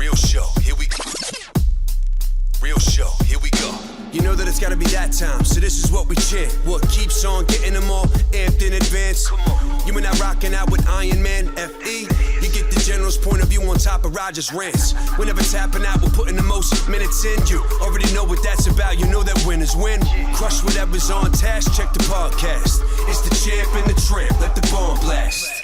Real show, here we go. Real show, here we go. You know that it's gotta be that time, so this is what we chant. What keeps on getting them all amped in advance? Come on. You and I rocking out with Iron Man, F.E. You get the general's point of view on top of Roger's rants. We're never tapping out, we're putting the most minutes in. You already know what that's about, you know that winners win. Crush whatever's on task, check the podcast. It's the champ and the tramp, let the bomb blast.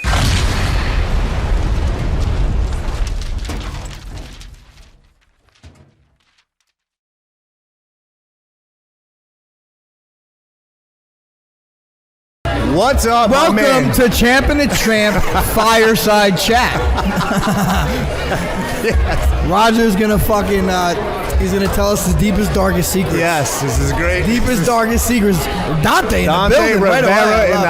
What's up, Welcome to Champ and the Tramp Fireside Chat. Yes. Roger's gonna fucking, he's gonna tell us his deepest, darkest secrets. Yes, this is great. Deepest, darkest secrets. Dante in the building Rivera right away. in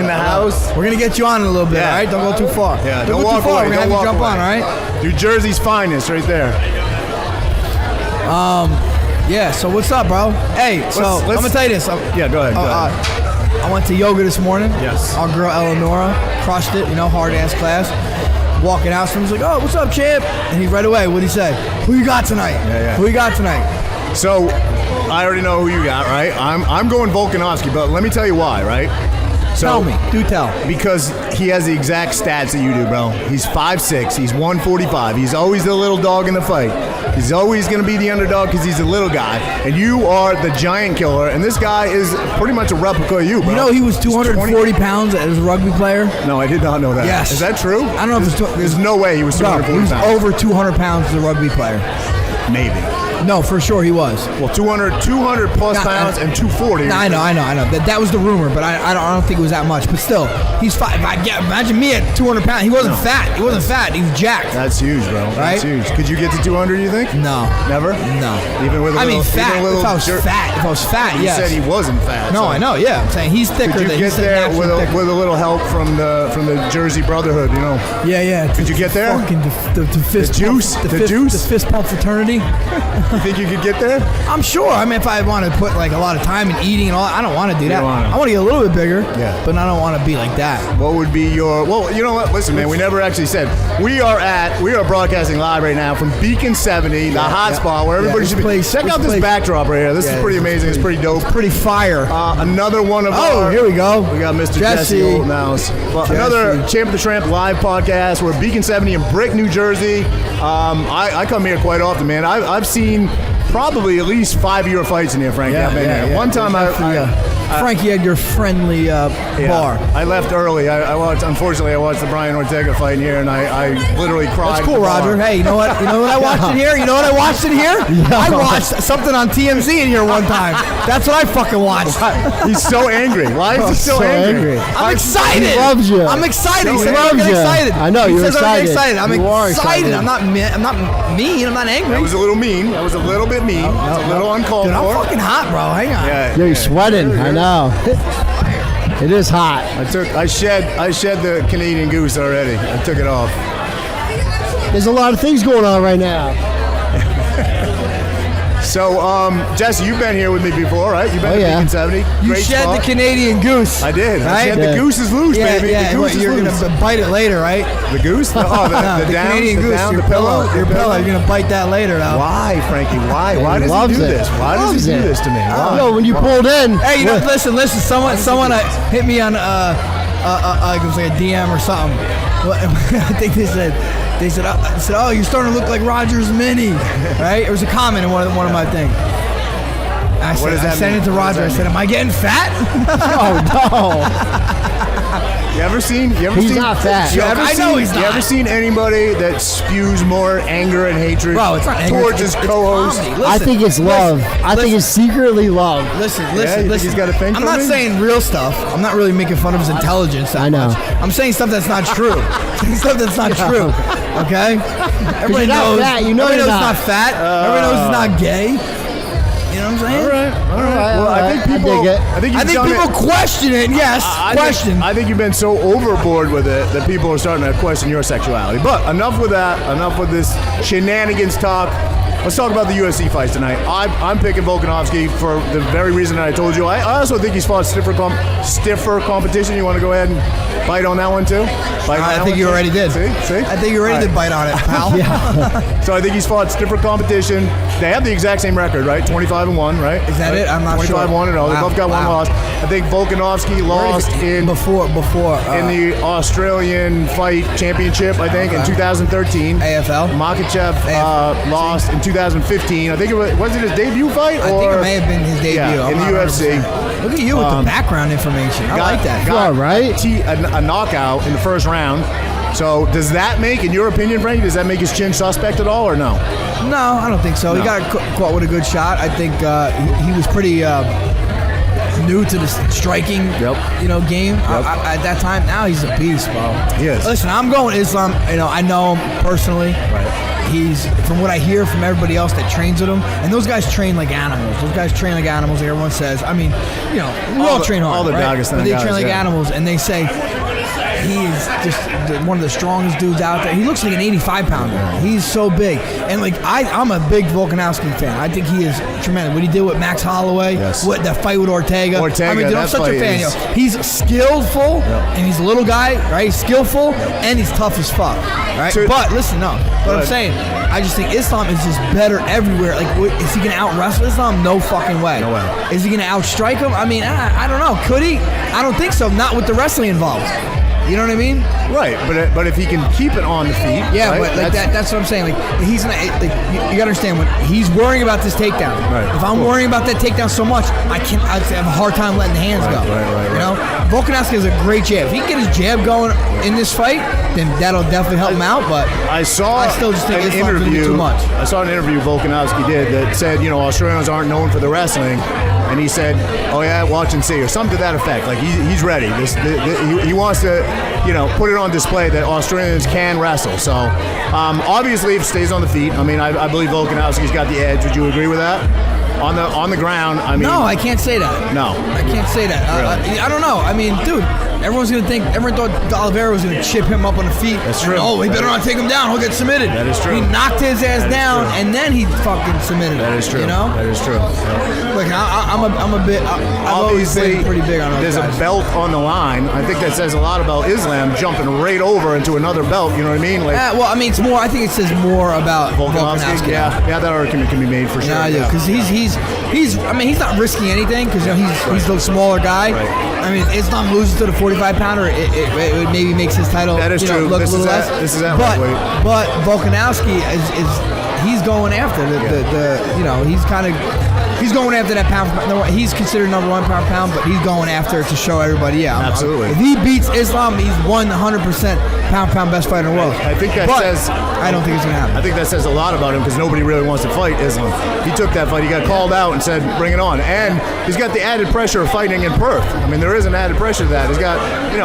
the house. We're gonna get you on in a little bit, all right? Don't go too far. Yeah, don't don't go walk too far. away. We're gonna Don't have you jump walk on, away. all right? New Jersey's finest right there. Yeah, so what's up, bro? Hey, so I'm gonna tell you this. Yeah, go ahead. I went to yoga this morning. Yes. Our girl Eleonora crushed it, hard ass class. Walking out, someone's like, "Oh, what's up, champ?" And he right away, what'd he say? "Who you got tonight?" Yeah. Who you got tonight? So, I already know who you got, right? I'm going Volkanovski, but let me tell you why, right? So, Tell me. Do tell. Because he has the exact stats that you do, bro. He's 5'6", he's 145. He's always the little dog in the fight. He's always going to be the underdog because he's a little guy. And you are the giant killer, and this guy is pretty much a replica of you, bro. You know he was 240 pounds as a rugby player? No, I did not know that. Yes. Is that true? I don't know if it's... There's no way he was 240 he was pounds. over 200 pounds as a rugby player. Maybe. No, for sure he was. Well, 200 plus pounds and 240. No, I know. That was the rumor, but I don't think it was that much. But still, he's fine. Imagine me at 200 pounds. He wasn't fat. He wasn't fat. He was jacked. That's huge, bro. That's huge. Could you get to 200, you think? No. Never? No. Even with a little... fat. If I was fat, yes. You said he wasn't fat. No, so. I know, yeah. I'm saying he's thicker Could you get there with a little help from the Jersey Brotherhood, Yeah. Could you get there? Fucking the fist juice? Pump, The juice? The fist pump fraternity. You think you could get there? I'm sure. I mean, if I want to put like a lot of time in eating and all, I don't want to do that. I want to get a little bit bigger, but I don't want to be like that. What would be your... Well, you know what? Listen, man, we never actually said. We are broadcasting live right now from Beacon 70, the hot spot where everybody should be. Check out this backdrop right here. This is pretty amazing. It's pretty dope. It's pretty fire. Another one of our... here we go. We got Mr. Jesse Oldenhouse. Well, another Champ of the Tramp live podcast. We're Beacon 70 in Brick, New Jersey. I come here quite often, man. I've seen probably at least 5 of your fights in here, Frankie. I've been here. One time Frankie Edgar friendly bar. I left early. Unfortunately, I watched the Brian Ortega fight in here, and I literally cried. That's cool, Roger. Hey, you know what? You know what I watched in here? I watched something on TMZ in here one time. That's what I fucking watched. He's so angry. Why is he so angry? I'm excited. He loves you. I'm excited. He loves you. Excited. I know, you're excited. I'm excited. I'm not mean. I'm not angry. That was a little mean. That was a little bit mean. It's a little uncalled for. I'm fucking hot, bro. Hang on. Yeah, you're sweating. I know. It is hot. I shed the Canadian goose already. I took it off. There's a lot of things going on right now. So, Jesse, you've been here with me before, right? You've been to Beacon 70. You shed the Canadian goose. I did. Right? The goose is loose, baby. Yeah, the goose is you're loose. Going to bite it later, right? The goose? The Canadian goose. Your pillow. You're going to bite that later, though. Why, Frankie? Why? Why does he do this? Why does he do this to me? No, when you pulled in. Hey, listen. Someone hit me on it was like a DM or something. I think they said, "Oh, you're starting to look like Roger's Mini," right? It was a comment in one of my things. I sent it to Roger. I said, "Am I getting fat?" Oh no. You ever seen? He's not fat. You ever seen anybody that spews more anger and hatred towards his co-host? I think it's love. I think it's secretly love. Listen. He's got a thing. I'm not saying real stuff. I'm not really making fun of his intelligence. I know. I'm saying stuff that's not true. Stuff that's not true. Okay. Everybody knows. Fat. You know everybody knows not. it's not fat. Everybody knows it's not gay. You know what I'm saying? All right. Well, I think people. I think people question it. Yes, question. I think you've been so overboard with it that people are starting to question your sexuality. But enough with that. Enough with this shenanigans talk. Let's talk about the UFC fights tonight. I'm picking Volkanovski for the very reason that I told you. I also think he's fought stiffer competition. You want to go ahead and bite on that one too? I think you already did. See? I think you already did bite on it, pal. So I think he's fought stiffer competition. They have the exact same record, right? 25-1, right? Is that it? I'm not 25-1 sure. 25-1-0. They both got one loss. I think Volkanovski lost in before in the Australian Fight Championship, I think, in 2013. AFL. Makachev lost in 2015. I think was it his debut fight? I think it may have been his debut. Yeah, in the UFC. Look at you with the background information. I like that. Got a knockout in the first round. So does that make, in your opinion, Frankie, does that make his chin suspect at all or no? No, I don't think so. No. He got caught with a good shot. I think he was pretty new to the striking, game. At that time, now he's a beast, bro. Yes. Listen, I'm going Islam. I know him personally. Right. He's, from what I hear from everybody else that trains with him, and those guys train like animals. Like everyone says. I mean, we all train hard, all the right? Dagestan But they guys, train like animals, and they say he is just one of the strongest dudes out there. He looks like an 85-pounder. He's so big. And, I'm a big Volkanovski fan. I think he is tremendous. What he did with Max Holloway, that fight with Ortega. I mean, dude, I'm such a fan. He's skillful, and he's a little guy, right? He's skillful, and he's tough as fuck, right? But, listen, what I'm saying, I just think Islam is just better everywhere. Is he going to out-wrestle Islam? No fucking way. No way. Is he going to outstrike him? I mean, I don't know. Could he? I don't think so. Not with the wrestling involved. You know what I mean? Right, but if he can keep it on the feet, yeah, right, but that's what I'm saying. He's not. You got to understand when he's worrying about this takedown. Right, if I'm worrying about that takedown so much, I'd have a hard time letting the hands go. Right. Volkanovski has a great jab. If he can get his jab going in this fight, then that'll definitely help him out. But I still just think Islam's gonna be too much. I saw an interview Volkanovski did that said, Australians aren't known for the wrestling. And he said, "Oh yeah, watch and see," or something to that effect. Like he's ready. He wants to, put it on display that Australians can wrestle. So obviously, if he stays on the feet, I mean, I believe Volkanovski's got the edge. Would you agree with that? On the ground, I mean. No, I can't say that. No, I can't say that. Really? I don't know. I mean, dude, everyone thought Oliveira was gonna chip him up on the feet. That's true. Oh, he better not take him down. He'll get submitted. That is true. He knocked his ass down, true. and then he fucking submitted him. That is true. That is true. Look, I'm a bit. I've always been pretty big on those there's guys. a belt on the line. I think that says a lot about Islam jumping right over into another belt. You know what I mean? I mean, it's more. I think it says more about Volkanovski. Yeah, that argument can be made for sure. Yeah, I do, because he's. I mean, he's not risking anything because he's the smaller guy. Right. I mean, Islam loses to the 45-pounder. It maybe makes his title that is true. Look this a little is less. This is that but Volkanovski is he's going after he's going after that pound. He's considered number one pound, but he's going after it to show everybody. Yeah, absolutely. If he beats Islam, he's 100% pound best fighter in the world. I think that says. I don't think it's gonna happen. I think that says a lot about him because nobody really wants to fight Islam. He took that fight. He got called out and said, "Bring it on." And he's got the added pressure of fighting in Perth. I mean, there is an added pressure to that. He's got,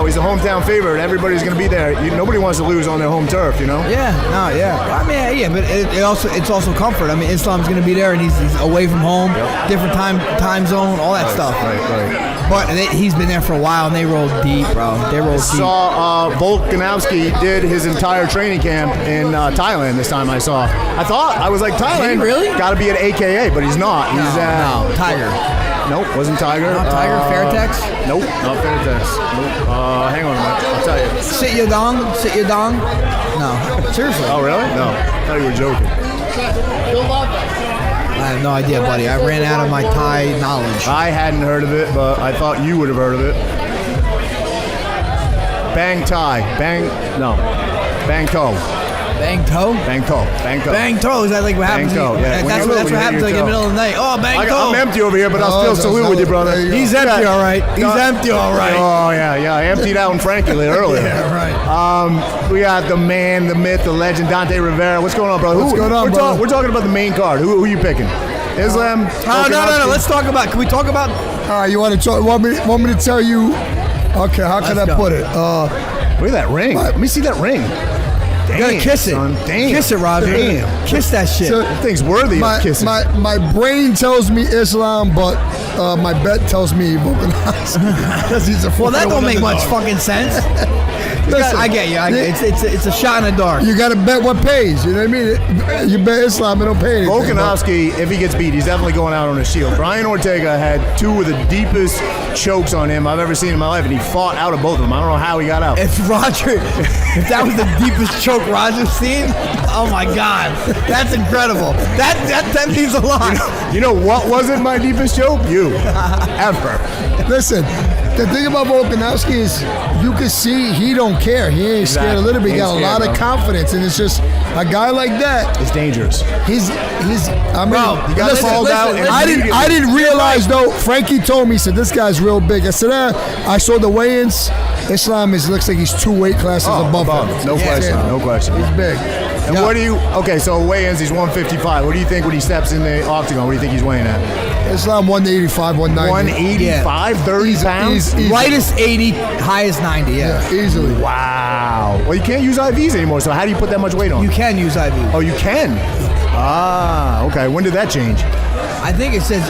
he's a hometown favorite. Everybody's going to be there. Nobody wants to lose on their home turf. Yeah. No. Yeah. I mean, yeah, but it's also comfort. I mean, Islam's going to be there, and he's away from home, different time zone, all that stuff. Right. But he's been there for a while, and they roll deep, bro. They roll deep. Saw Volkanovski did his entire training camp in Thailand this time. I was like, Thailand, really? Got to be an AKA, but he's not. He's no, Tiger. Nope, wasn't Tiger. Not Tiger. Fairtex. Nope, not Fairtex. Nope. Hang on a minute, I'll tell you. Sit your dong. No, seriously. Oh really? No, I thought you were joking. I have no idea, buddy. I ran out of my Thai knowledge. I hadn't heard of it, but I thought you would have heard of it. Bang Toe. Bang toe? Bang toe. Is that like what happens? Yeah. That's what happens like in the middle of the night. Oh, bang toe. I'm empty over here, but I'll still salute with you, brother. He's empty, all right. Oh, yeah. I emptied out in Frankie earlier. Yeah, right. We got the man, the myth, the legend, Dante Rivera. What's going on, brother? What's going on, brother? We're talking about the main card. Who are you picking? Islam? No. Let's talk about. Can we talk about? All right, you want me to tell you? Okay, how can I put it? Look at that ring. Let me see that ring. You gotta kiss it. Son. Damn. Kiss it, Roger. Damn. Kiss that shit. So- That thing's worthy of kissing. My brain tells me Islam, but my bet tells me Volkanovski. Because he's a well, that don't make much underdog. fucking sense. Listen, I get you. It's a shot in the dark. You got to bet what pays. You know what I mean? You bet Islam, it don't pay anything. Volkanovski, if he gets beat, he's definitely going out on a shield. Brian Ortega had two of the deepest chokes on him I've ever seen in my life, and he fought out of both of them. I don't know how he got out. If that was the deepest choke Roger's seen, oh my God, that's incredible. That means a lot. You know what wasn't my deepest choke? You. Ever. Listen, the thing about Volkanovski is you can see he don't care. He ain't scared a little bit. He got a lot of confidence, and it's just a guy like that. It's dangerous. He's. I mean, Bro, you got to fall out. I didn't realize though. Frankie told me, he said this guy's real big. I said, I saw the weigh-ins. Islam looks like he's 2 weight classes above him. No question. No question. He's big. And what do you? Okay, so weigh-ins, he's 155. What do you think when he steps in the octagon? What do you think he's weighing at? Islam 185, 190. 185, 30 pounds. Lightest 80, highest 90. Yeah. Easily. Wow. Well, you can't use IVs anymore. So how do you put that much weight on? You can use IV. Oh, you can. Ah, okay. When did that change? I think it says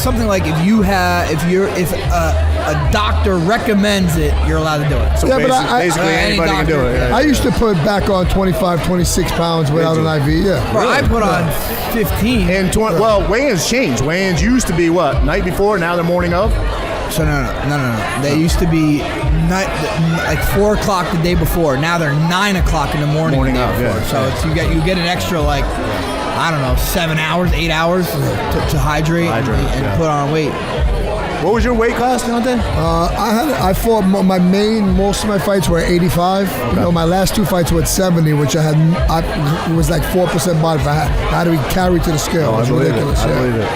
something like if a doctor recommends it, you're allowed to do it. So Yeah, but basically any anybody can do doctor, it. yeah. Yeah. I used to put back on 25, 26 pounds without an IV. Yeah. Bro, I put on 15. And well, weigh-ins changed. Weigh-ins used to be what? Night before, now they're morning of? So no. They used to be like 4 o'clock the day before. Now they're 9 o'clock in the morning. Morning the day of, before. yeah. So you get an extra like, I don't know, 7 hours, 8 hours to hydrate and put on weight. What was your weight class, Jonathan? I fought most of my fights were at 85. Okay. You know, my last 2 fights were at 70, which it was like 4% body fat. I had to be carried to the scale. It was ridiculous. I believe it.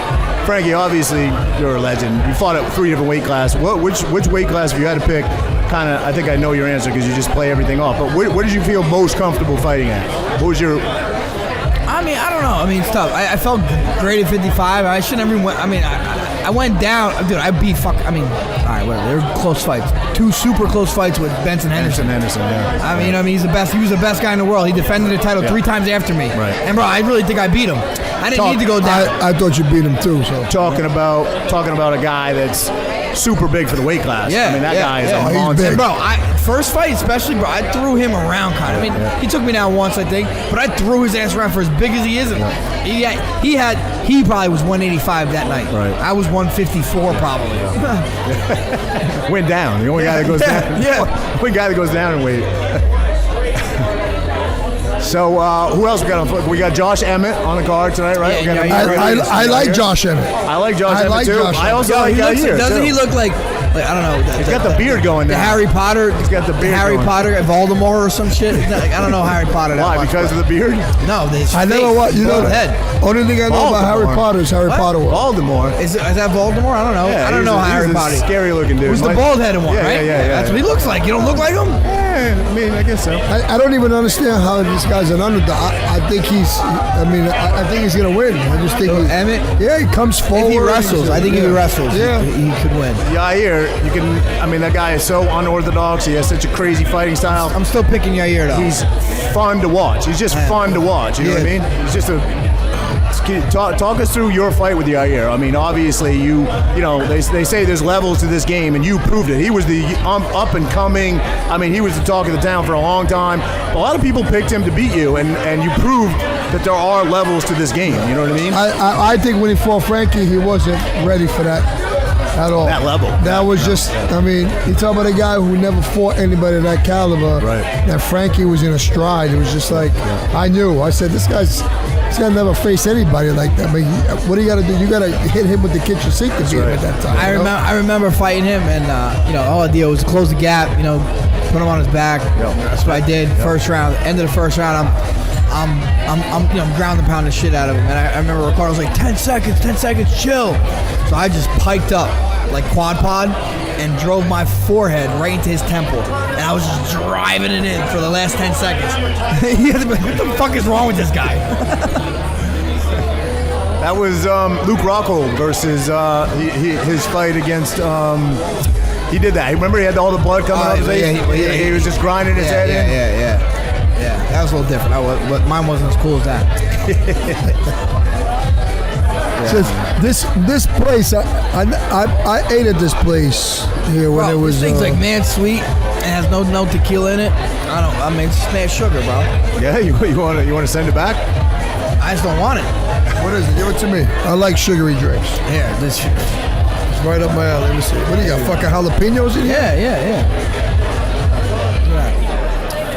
Frankie, obviously you're a legend. You fought at 3 different weight classes. Which weight class, if you had to pick, I think I know your answer because you just play everything off. But what did you feel most comfortable fighting at? What was your? I mean, I don't know. I mean, it's tough. I felt great at 55. I shouldn't have went. I mean, I went down. Dude, I beat all right, whatever. They're close fights. 2 super close fights with Benson Henderson. Yeah. I mean, he's the best. He was the best guy in the world. He defended the title 3 times after me. Right. And bro, I really think I beat him. I didn't need to go down. I thought you beat him too. So Talking about a guy that's super big for the weight class. Yeah, I mean, that guy is a He's monster. big. Bro, first fight especially, bro, I threw him around kind of. I mean, he took me down once, I think, but I threw his ass around for as big as he is. He probably was 185 that night. Right. I was 154 probably. Went down. The only guy that goes down. Yeah. Only guy that goes down in weight. So who else we got on foot? We got Josh Emmett on the card tonight, right? Yeah, We got I like Josh Emmett. I like Josh Emmett too. Josh I also Yo, like Yair. doesn't too. he look like I don't know. He's got the beard going The now. Harry Potter. He's got the beard Harry going. Potter at Voldemort or some shit. I don't know Harry Potter that Why? much. Because of the beard? No, his I never face, what you know. bald head. Only thing I know about Harry Baltimore. Potter is Harry What? Potter. Baltimore. Is that Voldemort? I don't know. Yeah, I don't know Harry he's Potter. a scary looking dude. Who's the bald-headed one, Yeah, right? yeah. That's what he looks like. You don't look like him? I mean, I guess so. I don't even understand how this guy's an underdog. I think I think he's gonna win. I just think Emmett? Yeah, he comes forward. If he wrestles, I think if he wrestles, Yeah. he could win. Yair, that guy is so unorthodox. He has such a crazy fighting style. I'm still picking Yair though. He's fun to watch. He's just fun to watch. You know what I mean? He's just talk us through your fight with Yair. I mean, obviously, they say there's levels to this game, and you proved it. He was the up and coming. I mean, he was the talk of the town for a long time. A lot of people picked him to beat you, and you proved that there are levels to this game. You know what I mean? I think when he fought Frankie, he wasn't ready for that at all. That level. That was just, I mean, you talk about a guy who never fought anybody of that caliber. Right. That Frankie was in a stride. It was just like, I knew. I said, this guy never faced anybody like that. I mean, what do you got to do? You got to hit him with the kitchen sink to beat him at that time. I remember fighting him, and all I did was close the gap. Put him on his back. That's what I did. First round. End of the first round, I'm ground and pound the shit out of him. And I remember Ricardo was like, 10 seconds, chill. So I just piked up like quad pod and drove my forehead right into his temple. And I was just driving it in for the last 10 seconds. He had to be like, what the fuck is wrong with this guy? That was Luke Rockhold versus his fight against. He did that. Remember, he had all the blood coming out of his face? He was just grinding his head in. Yeah. Yeah, that was a little different. But mine wasn't as cool as that. Says this place, I ate at this place here when Bro, it was. this thing's like man sweet and has no tequila in it. I mean, it's just mad sugar, bro. Yeah, you want to send it back? I just don't want it. What is it? Give it to me. I like sugary drinks. Here, this. It's right up my alley. Let me see. What do you got? Fucking jalapenos in here? Yeah.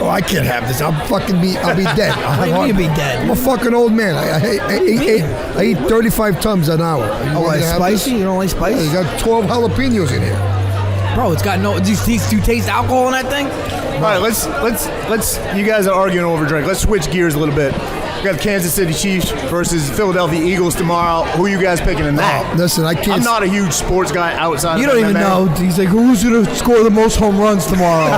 Oh, I can't have this. I'll be dead. What do you mean you'll be dead? I'm a fucking old man. I eat 35 tons an hour. Oh, it's spicy? You don't like spicy? Yeah, you got 12 jalapenos in here. Bro, it's got no. Do you taste alcohol in that thing? All right, let's. You guys are arguing over drink. Let's switch gears a little bit. We got the Kansas City Chiefs versus Philadelphia Eagles tomorrow. Who are you guys picking in that? Listen, I can't. I'm not a huge sports guy outside. You of don't even MMA. know. He's like, who's going to score the most home runs tomorrow?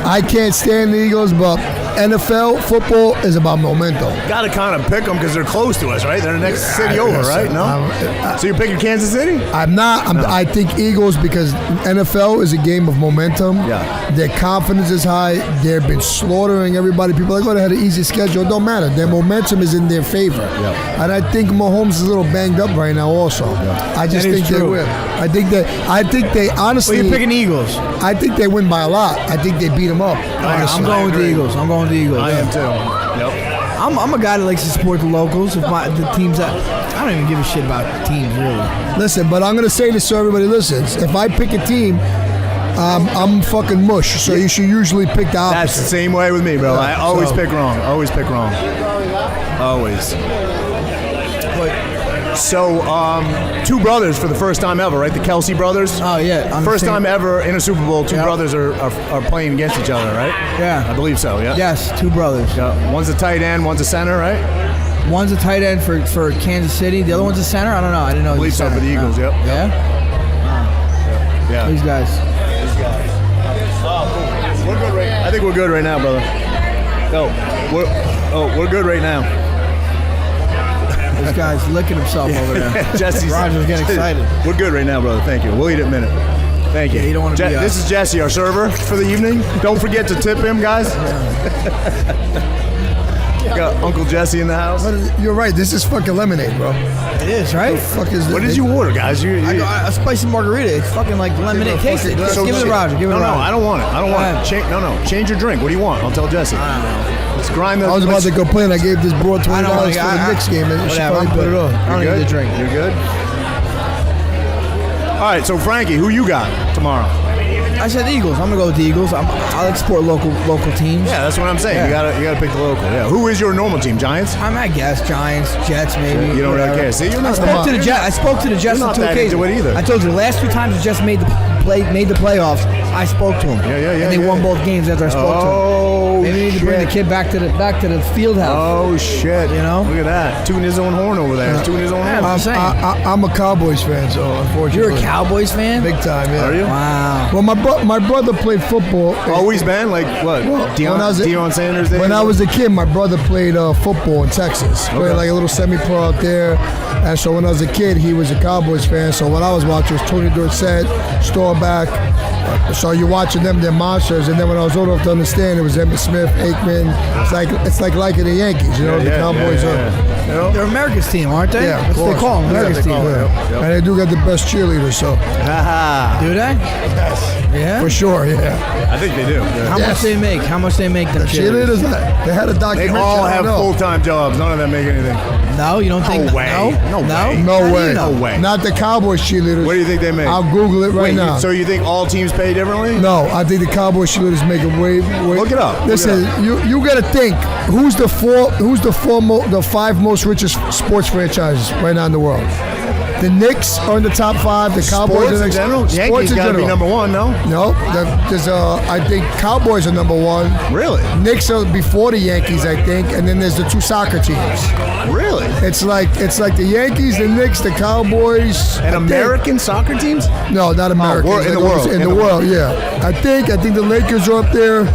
I can't stand the Eagles, but NFL football is about momentum. Got to kind of pick them because they're close to us, right? They're the next city over, right? No. So you're picking Kansas City? I'm not. I think Eagles because NFL is a game of momentum. Yeah. Their confidence is high. They've been slaughtering everybody. People are like, oh, they had an easy schedule. It don't matter. Their momentum is in their favor. Yeah. And I think Mahomes is a little banged up right now also. Yeah. I just That is think they true. will. I think they honestly. Well, you're picking Eagles. I think they win by a lot. I think they beat them up. I'm going with the Eagles. I'm going with the Eagles. I am too. Yep. I'm a guy that likes to support the locals. If the teams that I don't even give a shit about teams really. Listen, but I'm gonna say this so everybody listens. If I pick a team, I'm fucking mush. So you should usually pick the opposite. That's the same way with me, bro. I always pick wrong. Always pick wrong. Always. So, two brothers for the first time ever, right? The Kelsey brothers. Oh yeah, First time ever in a Super Bowl, two brothers are playing against each other, right? Yeah, I believe so. Yeah. Yes, two brothers. Yeah. One's a tight end, one's a center, right? One's a tight end for Kansas City. The other one's a center. I don't know. I didn't know. I believe so for the Eagles. Yep. Yeah. Yeah. These guys. We're good right. I think we're good right now, brother. We're good right now. This guy's licking himself over there. Jesse's Roger's getting excited. We're good right now, brother. Thank you. We'll eat it in a minute. Thank you. Yeah, you don't want to be This is Jesse, our server for the evening. Don't forget to tip him, guys. Got Uncle Jesse in the house. You're right. This is fucking lemonade, bro. It is, right? The fuck is this? What did you order, guys? I got a spicy margarita. It's fucking like lemonade. Taste it. fucking- Give it to Roger. Give it to No, Roger. I don't want it. I don't want it. Change your drink. What do you want? I'll tell Jesse. Let's grind the. I was about to complain. I gave this broad $20 for the Knicks game, and she Whatever. probably put it on. I don't You're need good? the drink. You're good? All right, so Frankie, who you got tomorrow? I said the Eagles. I'm gonna go with the Eagles. I like to support local teams. Yeah, that's what I'm saying. Yeah. You gotta pick the local. Yeah. Who is your normal team? Giants? I guess Giants, Jets, maybe. You don't really whatever. care. See, you're not I spoke to the Jets. I spoke to the Jets You're on not two that occasions. into it either. I told you the last two times the Jets made the playoffs. I spoke to them. Yeah, And they won both games after I spoke to them. Oh, Maybe we need to bring the shit. kid back to the field house. Oh shit! You know? Look at that. Tooting his own horn over there. He's tooting his own Yeah, horn. I'm saying. I'm a Cowboys fan, so unfortunately. You're a Cowboys fan? Big time, yeah. Are you? Wow. Well, my brother played football. Always been like what? Well, Deion Sanders. Days? When I was a kid, my brother played football in Texas. Played like a little semi-pro out there. And so when I was a kid, he was a Cowboys fan. So what I was watching was Tony Dorsett, Staubach. So you're watching them, they're monsters. And then when I was old enough to understand, it was Emmitt Smith, Aikman. It's like liking the Yankees, you know. The Cowboys are. You know? They're America's team, aren't they? Yeah, of That's what they course. call them, Yeah, America's they team. call them. Yep. And they do got the best cheerleaders, so Haha. Do they? Yeah. for sure, yeah. I think they do. How much they make? How much they make them cheerleaders? Cheerleaders, they had a They documentary. all I have don't know. full-time jobs. None of them make anything. No, you don't think? No way. No way. No How do way. you know? No way. Not the Cowboys cheerleaders. What do you think they make? I'll Google it right Wait, now. so you think all teams pay differently? No, I think the Cowboys cheerleaders make it way. Look it up. Look Listen, it you got to think who's the five most richest sports franchises right now in the world. The Knicks are in the top 5. The Cowboys Sports are in next. general? Sports Yankees in got to be general. number one, no? No, there's I think Cowboys are number 1. Really? Knicks are before the Yankees, I think, and then there's the 2 soccer teams. Really? It's like the Yankees, the Knicks, the Cowboys. I And think. American soccer teams? No, not American. in the world. In the world, yeah. I think the Lakers are up there.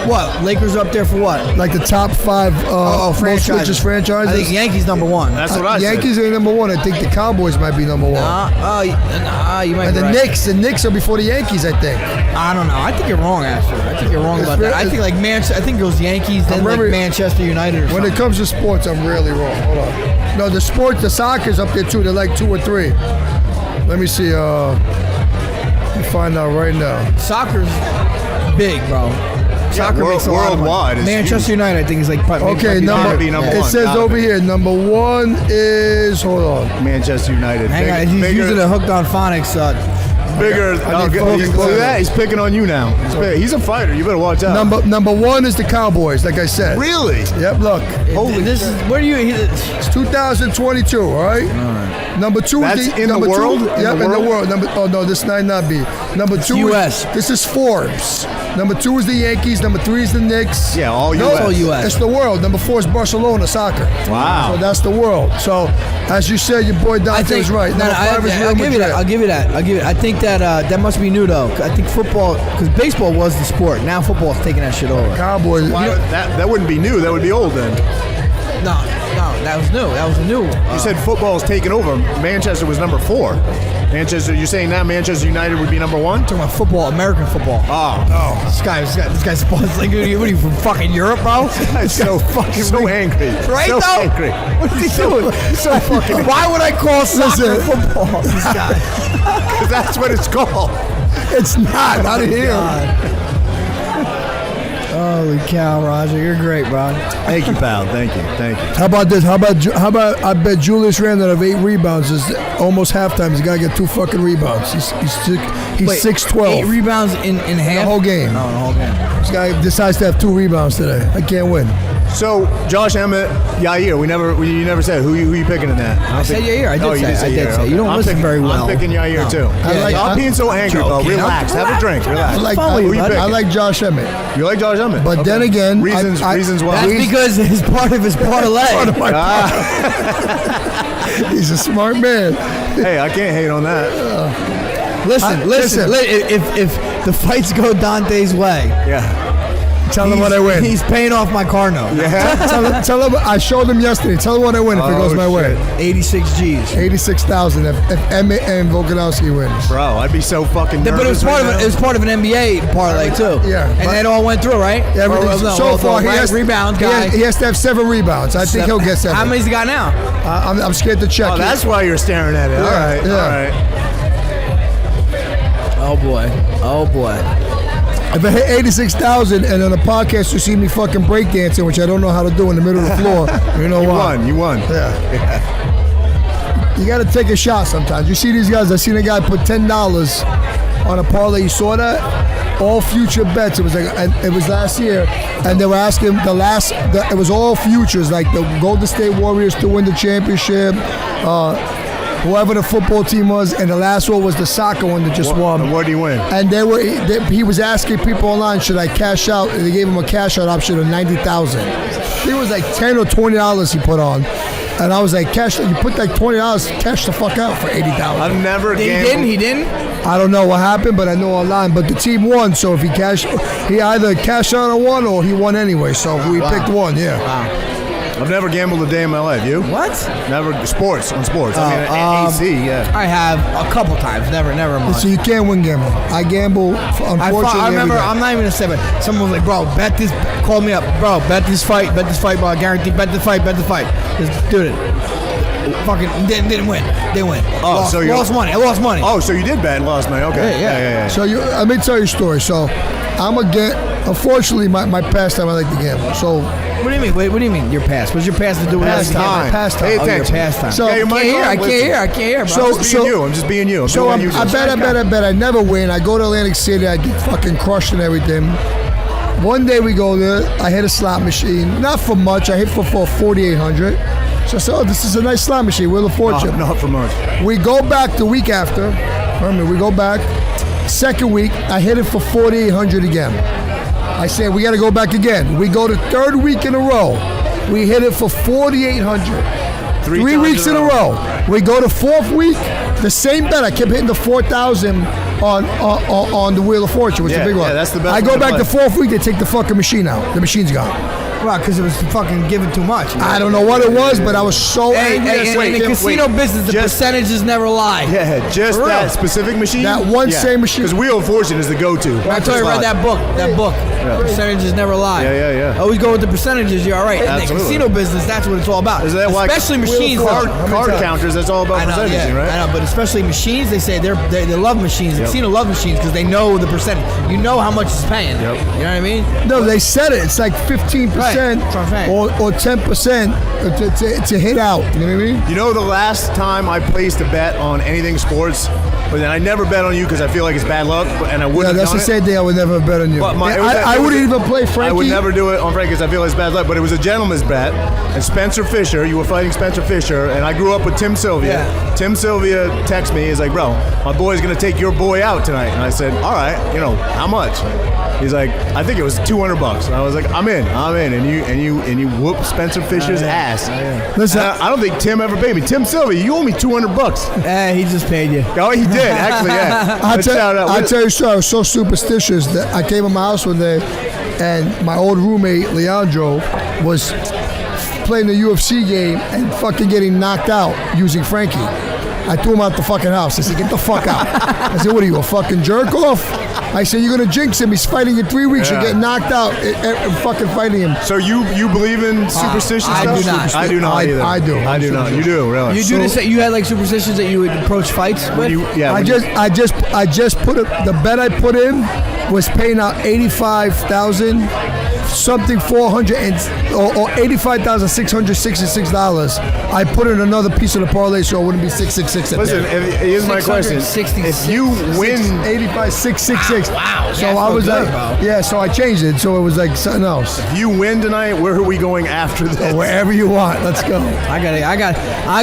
What? Lakers up there for what? Like the top 5 most richest franchises. I think Yankees number 1. That's what I said. Yankees are number 1. I think the Cowboys might be number 1. You might And be the right. Knicks are before the Yankees, I think. I don't know. I think you're wrong, actually. I think you're wrong about that. I think like I think it goes Yankees, then like Manchester United or something. When it comes to sports, I'm really wrong. Hold on. No, the soccer's up there too. They're like 2 or 3. Let me see. Let me find out right now. Soccer's big, bro. Soccer makes a lot of worldwide. money. Manchester United, I think, is like Okay, gotta be number it one. says Gotta over be. here, number 1 is, hold on. Manchester United. Hang on, he's using a hooked on phonics. Bigger. I need Look focus. at that. He's picking on you now. He's a fighter. You better watch out. Number 1 is the Cowboys, like I said. Really? Yep, look. Holy, this is where do you? It's 2022, all right? Number 2 That's is the in the number world? 2. In Yep, the in the world? world. No, this might not be. Number 2 US. This is Forbes. Number 2 is the Yankees. Number 3 is the Knicks. Yeah, all No, US. all US. It's the world. Number 4 is Barcelona soccer. Wow. So that's the world. So as you said, your boy Dante was right. Number 5 is Real I'll give you that. I'll give you that. I think that that must be new though. I think football, because baseball was the sport. Now football's taking that shit over. Cowboys. That wouldn't be new. That would be old then. No, that was new. That was new. You said football's taken over. Manchester was number 4. Manchester. You're saying now Manchester United would be number 1? talking about football, American football. Oh. This guy's supposed like, what are you from fucking Europe, bro? He's so fucking so angry. Right so though? angry. What is he doing? So fucking. Why would I call soccer Listen. football? This guy. Because that's what it's called. It's not here. Holy cow, Roger, you're great, bro. Thank you, pal. Thank you. How about this? How about I bet Julius Randle of 8 rebounds is almost halftime. He's got to get 2 fucking rebounds. He's 6'12". 8 rebounds in half? The whole game. No, the whole game. This guy decides to have 2 rebounds today. I can't win. So, Josh Emmett, Yair, you never said who you picking in that. I said Yair. I did you say. did I did Yair. say. You don't I'm listen picking, very well. I'm picking Yair No. too. Stop being so angry, bro. joking. Relax. Have a drink. Relax. Who you picking? I like Josh Emmett. You like Josh Emmett? But then again, reasons why. That's because it's part of his parlay. He's a smart man. Hey, I can't hate on that. Listen. If the fights go Dante's way, Yeah. Tell him what I win. he's paying off my car note. Yeah. Tell him I showed him yesterday. Tell him what I win if it goes my way. 86 G's. 86,000 if Emmett and Volkanovski wins. Bro, I'd be so fucking nervous. But it was part right of it was part of an NBA parlay too. Yeah, and but- that all went through, right? Everything. So far, he has rebound guy. He has to have 7 rebounds. I think he'll get 7. How many's he got now? I'm scared to check. Oh, that's why you're staring at it. All right. yeah. All right. Oh boy. If I hit 86,000 and on a podcast you see me fucking breakdancing, which I don't know how to do in the middle of the floor, you know why? You won. Yeah. You got to take a shot sometimes. You see these guys. I seen a guy put $10 on a parlay. You saw that? All future bets. It was last year, and they were asking it was all futures, like the Golden State Warriors to win the championship, whoever the football team was, and the last one was the soccer one that just won. What do you win? And he was asking people online, should I cash out? And they gave him a cash out option of $90,000. It was like $10 or $20 he put on. And I was like, cash, you put like $20, cash the fuck out for $80,000. I've never He didn't? I don't know what happened, but I know online. But the team won, so if he either cashed out on one or he won anyway. So we picked one, yeah. Wow. I've never gambled a day in my life. You? What? Never. Sports. I mean, AC, yeah. I have a couple times. Never much. So you can't win gambling. I gamble, unfortunately. I remember, every day. I'm not even gonna say, but someone was like, bro, bet this, called me up, bro, bet this fight, bro, I guarantee, bet the fight. Just did it. Fucking didn't win. Didn't win. Oh, so you lost money. I lost money. Oh, so you did bet and lost money. Okay. Yeah. So let me tell you a story. So unfortunately, my pastime, I like to gamble. So What do you mean? Wait, what do you mean? Your past? What's your past to do with Pastime. Pastime. Pay Oh, your attention. pastime. So- I Yeah, can't hear. I can't hear, bro. I'm just being you. So I bet. I never win. I go to Atlantic City. I get fucking crushed and everything. One day we go there. I hit a slot machine. Not for much. I hit for 4,800. So I said, oh, this is a nice slot machine. Wheel of Fortune. Not for much. We go back the week after. We go back. Second week, I hit it for 4,800 again. I said, we got to go back again. We go to third week in a row. We hit it for 4,800. 3 weeks in a row. We go to fourth week, the same bet. I kept hitting the 4,000 on the Wheel of Fortune, was the big one. Yeah, that's the best I one go to back play. the fourth week, they take the fucking machine out. The machine's gone. Well, because it was fucking given too much. I don't know what it was, but I was so angry. In the casino business, the percentages never lie. Yeah, just For that real. specific machine. That one same machine. Because Wheel of Fortune is the go-to. I told you, read that book. Percentages never lie. Yeah. Always go with the percentages. You're all right. In the Absolutely. casino business, that's what it's all about. Is that why especially machines. card though. counters? That's all about I know, percentage, right? I know, but especially machines, they say they love machines. The casino love machines because they know the percentage. You know how much it's paying. Yep. You know what I mean? No, they said it. It's like 15% Right. That's what I'm saying. or 10% to hit out. You know what I mean? You know, the last time I placed a bet on anything sports, but then I never bet on you because I feel like it's bad luck, and I Yeah, wouldn't that's have the done it. same thing. I would never bet on you. But I wouldn't even play Frankie. I would never do it on Frankie because I feel like it's bad luck, but it was a gentleman's bet, and Spencer Fisher, you were fighting Spencer Fisher, and I grew up with Tim Sylvia. Yeah. Tim Sylvia texts me, he's like, bro, my boy's going to take your boy out tonight. And I said, all right, how much? He's like, I think it was $200. And I was like, I'm in, and you whoop Spencer Fisher's ass. Listen, I don't think Tim ever paid me. Tim Sylvia, you owe me $200. He just paid you. Oh, he did actually. Yeah. I'll Let's shout out. tell you so. I was so superstitious that I came to my house one day, and my old roommate Leandro was playing the UFC game and fucking getting knocked out using Frankie. I threw him out the fucking house. I said, get the fuck out. I said, what are you, a fucking jerk off? I said, you're going to jinx him. He's fighting in 3 weeks. Yeah. You're getting knocked out and fucking fighting him. So you believe in superstition I stuff? do not. I do not either. I do. I do not. You do, really? You do this. You had like superstitions that you would approach fights with. I just put the bet I put in was paying out $85,000 something 400 or $85,666. I put in another piece of the parlay so it wouldn't be 666. Listen, here's my question: 666. if you win, 85,666. Wow. So Yeah, I was good, like, bro. yeah. So I changed it, so it was like something else. if you win tonight, where are we going after this? Wherever you want, let's go. I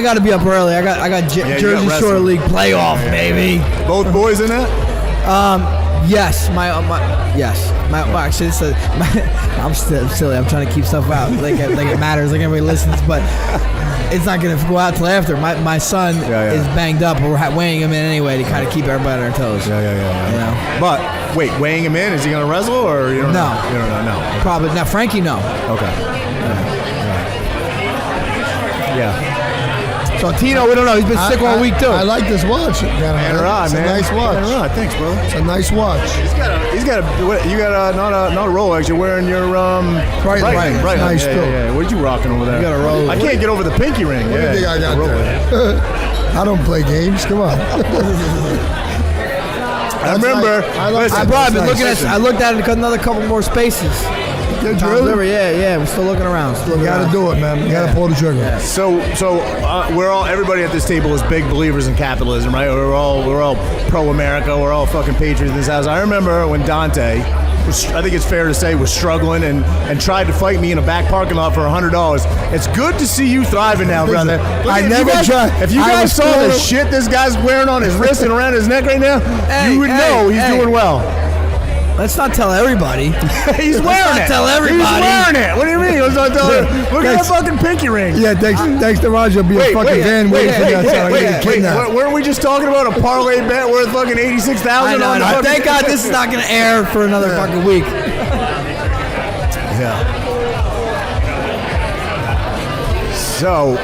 gotta be up early. I got you got Jersey wrestling. Shore League playoff, baby. Both boys in that? Yes, actually, I'm still silly. I'm trying to keep stuff out like it matters, like everybody listens, but it's not gonna go out till after. My son is banged up, but we're weighing him in anyway to kind of keep everybody on their toes. Yeah. You know? But wait, weighing him in, is he gonna wrestle or you don't No. know? You don't know. No. Probably not. Frankie, no. Okay. Yeah. Santino, we don't know. He's been sick all week too. I like this watch. It's It's a nice watch. Thanks, bro. It's a nice watch. He's got a. You got a not a Rolex. You're wearing your Breitling. Right. Nice yeah, too. yeah. What are you rocking over there? You got a Rolex. I can't get over the pinky ring. What do you think I got there? I don't play games. Come on. I remember. I like listen, I probably been Nice. looking at. I looked at it another couple more spaces. Did you Tom's really? River, yeah. We're still looking around. You gotta do it, man. You gotta pull the trigger. So everybody at this table is big believers in capitalism, right? We're all pro America. We're all fucking patriots in this house. I remember when Dante, I think it's fair to say, was struggling and tried to fight me in a back parking lot for $100. It's good to see you thriving now, brother. I if never you guys, tried. If you I guys was saw the still- shit this guy's wearing on his wrist and around his neck right now, you would know he's doing well. Let's not tell everybody. He's wearing it. tell everybody. He's wearing it. What do you mean? Let's not tell him. Look at that Thanks. fucking pinky ring. Yeah, thanks to Roger. Be a fucking van waiting for that. So I get kidnapped. Weren't we just talking about a parlay bet worth fucking $86,000 on the fucking... Thank God this is not going to air for another fucking week. Yeah. So,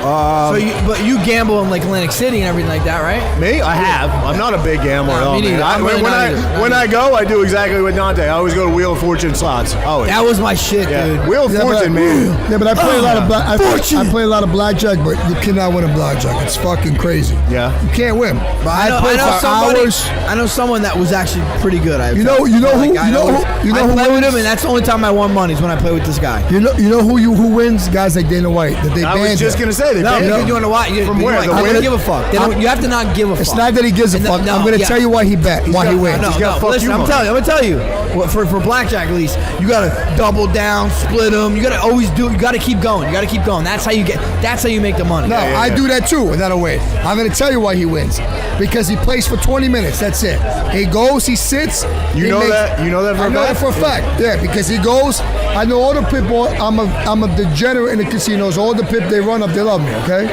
But you gamble in like Atlantic City and everything like that, right? me? I have. I'm not a big gambler at No, all. me neither. man. I'm really when not I either. when I go, I do exactly what Dante. I always go to Wheel of Fortune slots. Always. That was my shit, Yeah. dude. Wheel of Fortune, man. Yeah, but I play a lot of I Fortune. play a lot of blackjack, but you cannot win a blackjack. It's fucking crazy. Yeah. You can't win. But I know for somebody. hours. I know someone that was actually pretty good. You know who- you know who I play with him, and that's the only time I won money is when I play with this guy. You know who wins? Guys like Dana White that they I banned. was just him. going to say, they No, banned because him. you want to watch. From where? The They winner? don't give a fuck. They don't, you have to not give a fuck. It's not that he gives a fuck. I'm going to tell you why he bet. Why he wins. No, He's got fuck listen, you I'm money. going to tell you. Well, for blackjack at least, you got to double down, split them. You got to always do. You got to keep going. You got to keep going. That's how you get. That's how you make the money. No, I do that too. In other way, I'm going to tell you why he wins. Because he plays for 20 minutes. That's it. He goes. He sits. You he know makes- that? You know that for I a know that fact? for a fact. Yeah, because he goes. I know all the pitbull. I'm a degenerate in the casinos. All the pip they run up, they love me. Okay.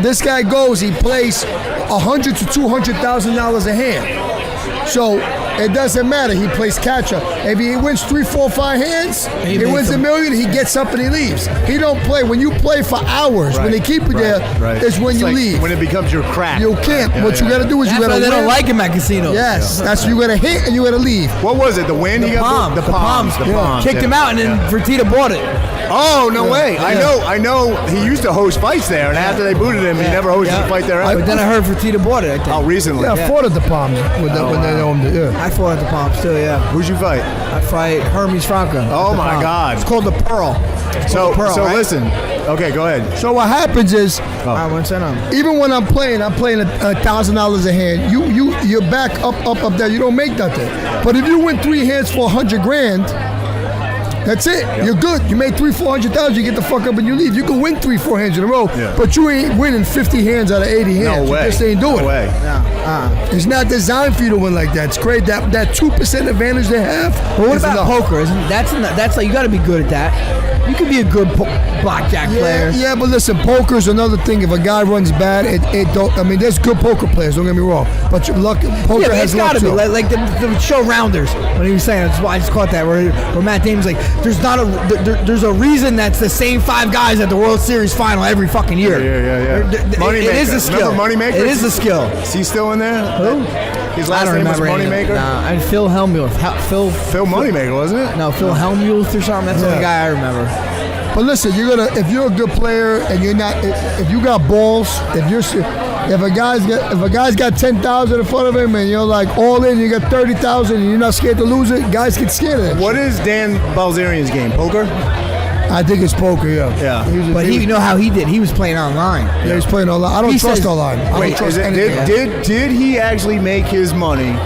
This guy goes. He plays $100,000 to $200,000 a hand. So it doesn't matter. He plays catch up. If he wins 3, 4, 5 hands, he wins $1 million. He gets up and he leaves. He don't play. When you play for hours, when they keep you there, is when It's you like leave. when it becomes your crack. You can't. What you got to do is That's you got why to they win. don't like him at casinos. Yes, that's you got to hit and you got to leave. What was it? The win? The Palms. The Palms. Kicked him out, and then Fertitta bought it. Oh, no way. I know. He used to host fights there, and after they booted him, he never hosted a fight there But ever. then I heard Fertitta bought it, I think. Oh, recently. Yeah, I fought at the Palms when they owned it. Yeah. I fought at the Palms too, yeah. Who'd you fight? I fight Hermes Franca. Oh, my God. It's called the Pearl. So right? listen. Okay, go ahead. So what happens is, I won't say no. even when I'm playing $1,000 a hand. You're back up there. You don't make nothing. But if you win 3 hands for $100,000. That's it. Yep. You're good. You made 300,000-400,000. You get the fuck up and you leave. You can win 3-4 hands in a row, but you ain't winning 50 hands out of 80 hands. No way. You just ain't doing no way. it. It's not designed for you to win like that. It's great that 2% advantage they have. But what about poker? That's like you got to be good at that. You could be a good blackjack player. Yeah, but listen, poker's another thing. If a guy runs bad, it don't. I mean, there's good poker players. Don't get me wrong, but poker has luck too. Like the show Rounders when he was saying. That's why I just caught that where Matt Damon's like, there's a reason that's the same 5 guys at the World Series final every fucking year. Yeah. It is a skill. Remember Moneymaker? It is a skill. Is he still in there? Who? His last name was Moneymaker? Nah, and Phil Hellmuth. Phil Moneymaker, wasn't it? No, Phil Hellmuth or something. That's the only guy I remember. But listen, if you're a good player and you're not, if you got balls, if a guy's got 10,000 in front of him and you're like all in, you got 30,000 and you're not scared to lose it, guys get scared of it. What is Dan Balzerian's game? Poker? I think it's poker, yeah. But you know how he did? He was playing online. Yeah, he's playing online. I don't trust online. I don't trust anything. Did he actually make his money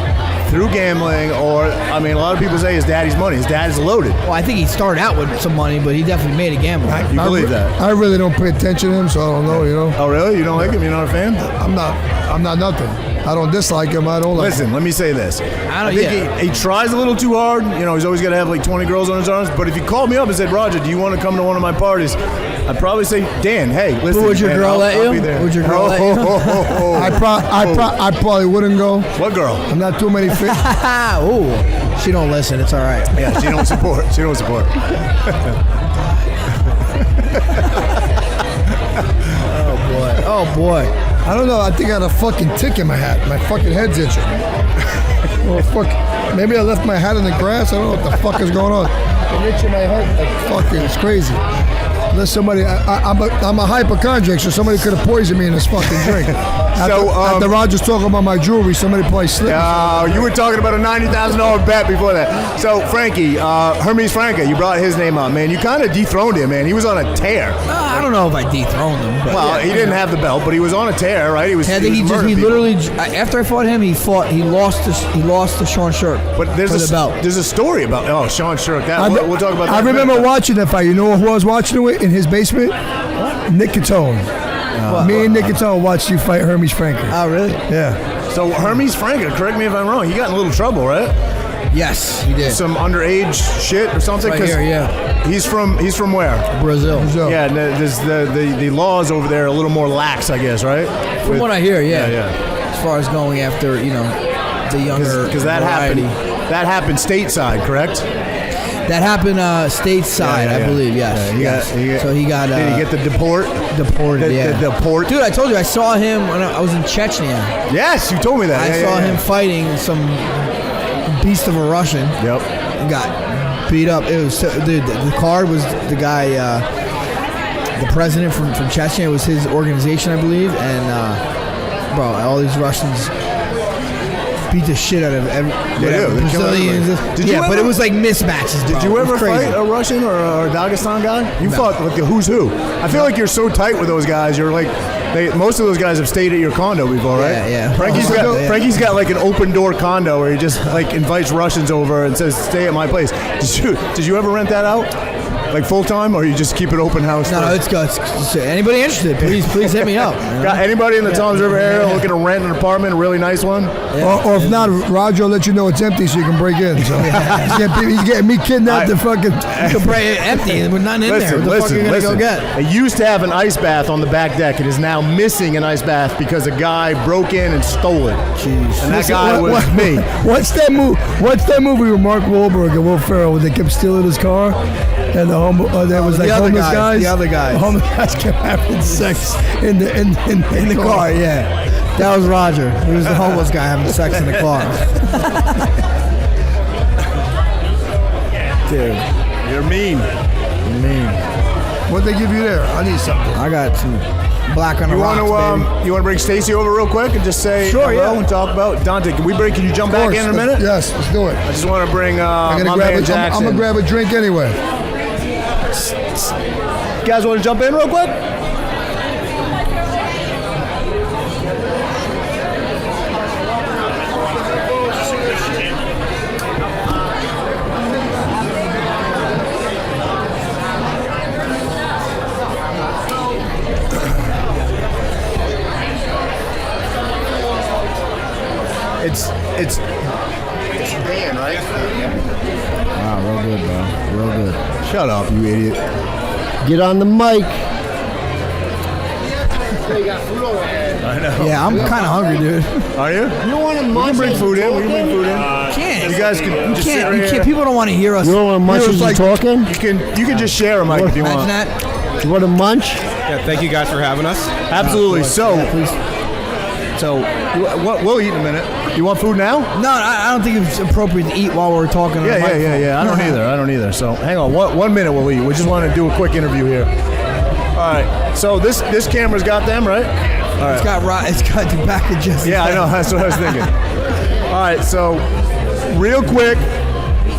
through gambling, or I mean, a lot of people say his daddy's money. His dad is loaded. Well, I think he started out with some money, but he definitely made a gamble. You believe that? I really don't pay attention to him, so I don't know. You know. Oh, really? You don't like him? You're not a fan? I'm not nothing. I don't dislike him. I don't like. Listen, let me say this. I think he tries a little too hard. You know, he's always got to have like 20 girls on his arms. But if you called me up and said, Roger, do you want to come to one of my parties? I'd probably say, Dan, hey, listen. Would your girl let you? Would your girl let you? I probably wouldn't go. What girl? I'm not too many fit. Ooh, she don't listen. It's all right. Yeah, she don't support. She don't support. Oh boy. I don't know. I think I had a fucking tick in my hat. My fucking head's itching. Well, fuck. Maybe I left my hat in the grass. I don't know what the fuck is going on. I'm itching my head. Like, fucking, it's crazy. Unless somebody, I'm a hypochondriac, so somebody could have poisoned me in this fucking drink. After Roger's talking about my jewelry, somebody probably slipped. You were talking about a $90,000 bet before that. So Frankie, Hermes Franca, you brought his name up, man. You kind of dethroned him, man. He was on a tear. I don't know if I dethroned him. But well, he didn't have the belt, but he was on a tear, right? He was. I think he literally after I fought him, he lost to Sean Shirk. But there's the belt. There's a story about Sean Shirk. We'll talk about that. I remember watching that fight. You know who I was watching it with in his basement? Nick Catone. Me and Nick Catone watched you fight Hermes Franca. Oh, really? Yeah. So Hermes Franca, correct me if I'm wrong, he got in a little trouble, right? Yes, he did. Some underage shit or something. Right here, yeah. He's from where? Brazil. Yeah, the laws over there are a little more lax, I guess, right? From what I hear, yeah. Yeah. As far as going after, the younger because that variety. happened stateside, correct? That happened stateside, I believe. Yes. So he got. Did he get the deported? Yeah. The deport. Dude, I told you I saw him when I was in Chechnya. Yes, you told me that. I saw him fighting some beast of a Russian. Yep. And got beat up. It was dude. The card was the guy, the president from Chechnya. It was his organization, I believe. And bro, all these Russians beat the shit out of Brazilians. But it was like mismatches. Bro. Did you ever fight a Russian or a Dagestan guy? You fought like the who's who. I feel like you're so tight with those guys. You're like, most of those guys have stayed at your condo before, right? Yeah. Frankie's got like an open door condo where he just like invites Russians over and says, "Stay at my place." Did you ever rent that out? Like full time, or you just keep it open house? No, it's good. Anybody interested, please hit me up. Got anybody in the Toms River area looking to rent an apartment, a really nice one? Or if not, Roger will let you know it's empty so you can break in. So he's getting me kidnapped to fucking. Empty with nothing in there. What the fuck are you gonna go get? It used to have an ice bath on the back deck. It is now missing an ice bath because a guy broke in and stole it. Jeez. And that guy was me. What's that movie with Mark Wahlberg and Will Ferrell where they kept stealing his car? And there was like homeless guys. The other guys. Homeless guys kept having sex in the car. Yeah, that was Roger. He was the homeless guy having sex in the car. Dude, you're mean. What'd they give you there? I need something. I got some black on the rocks, baby. You want to bring Stacy over real quick and just say hello and talk about Dante? Can you jump back in a minute? Yes, let's do it. I just want to bring my man Jaxon. I'm gonna grab a drink anyway. You guys want to jump in real quick? It's Dan, right? Wow, real good, bro. Real good. Shut up, you idiot. Get on the mic. I know. Yeah, I'm kind of hungry, dude. Are you? You want to munch? We can bring food in. Can't. You guys can just sit right here. People don't want to hear us. You don't want to munch as you're talking? You can just share a mic if you want. Imagine that. You want to munch? Yeah, thank you guys for having us. Absolutely. So we'll eat in a minute. You want food now? No, I don't think it's appropriate to eat while we're talking. Yeah. I don't either. So hang on. 1 minute we'll eat. We just want to do a quick interview here. All right. So this camera's got them, right? All right. It's got the back of Jesse. Yeah, I know. That's what I was thinking. All right. So real quick,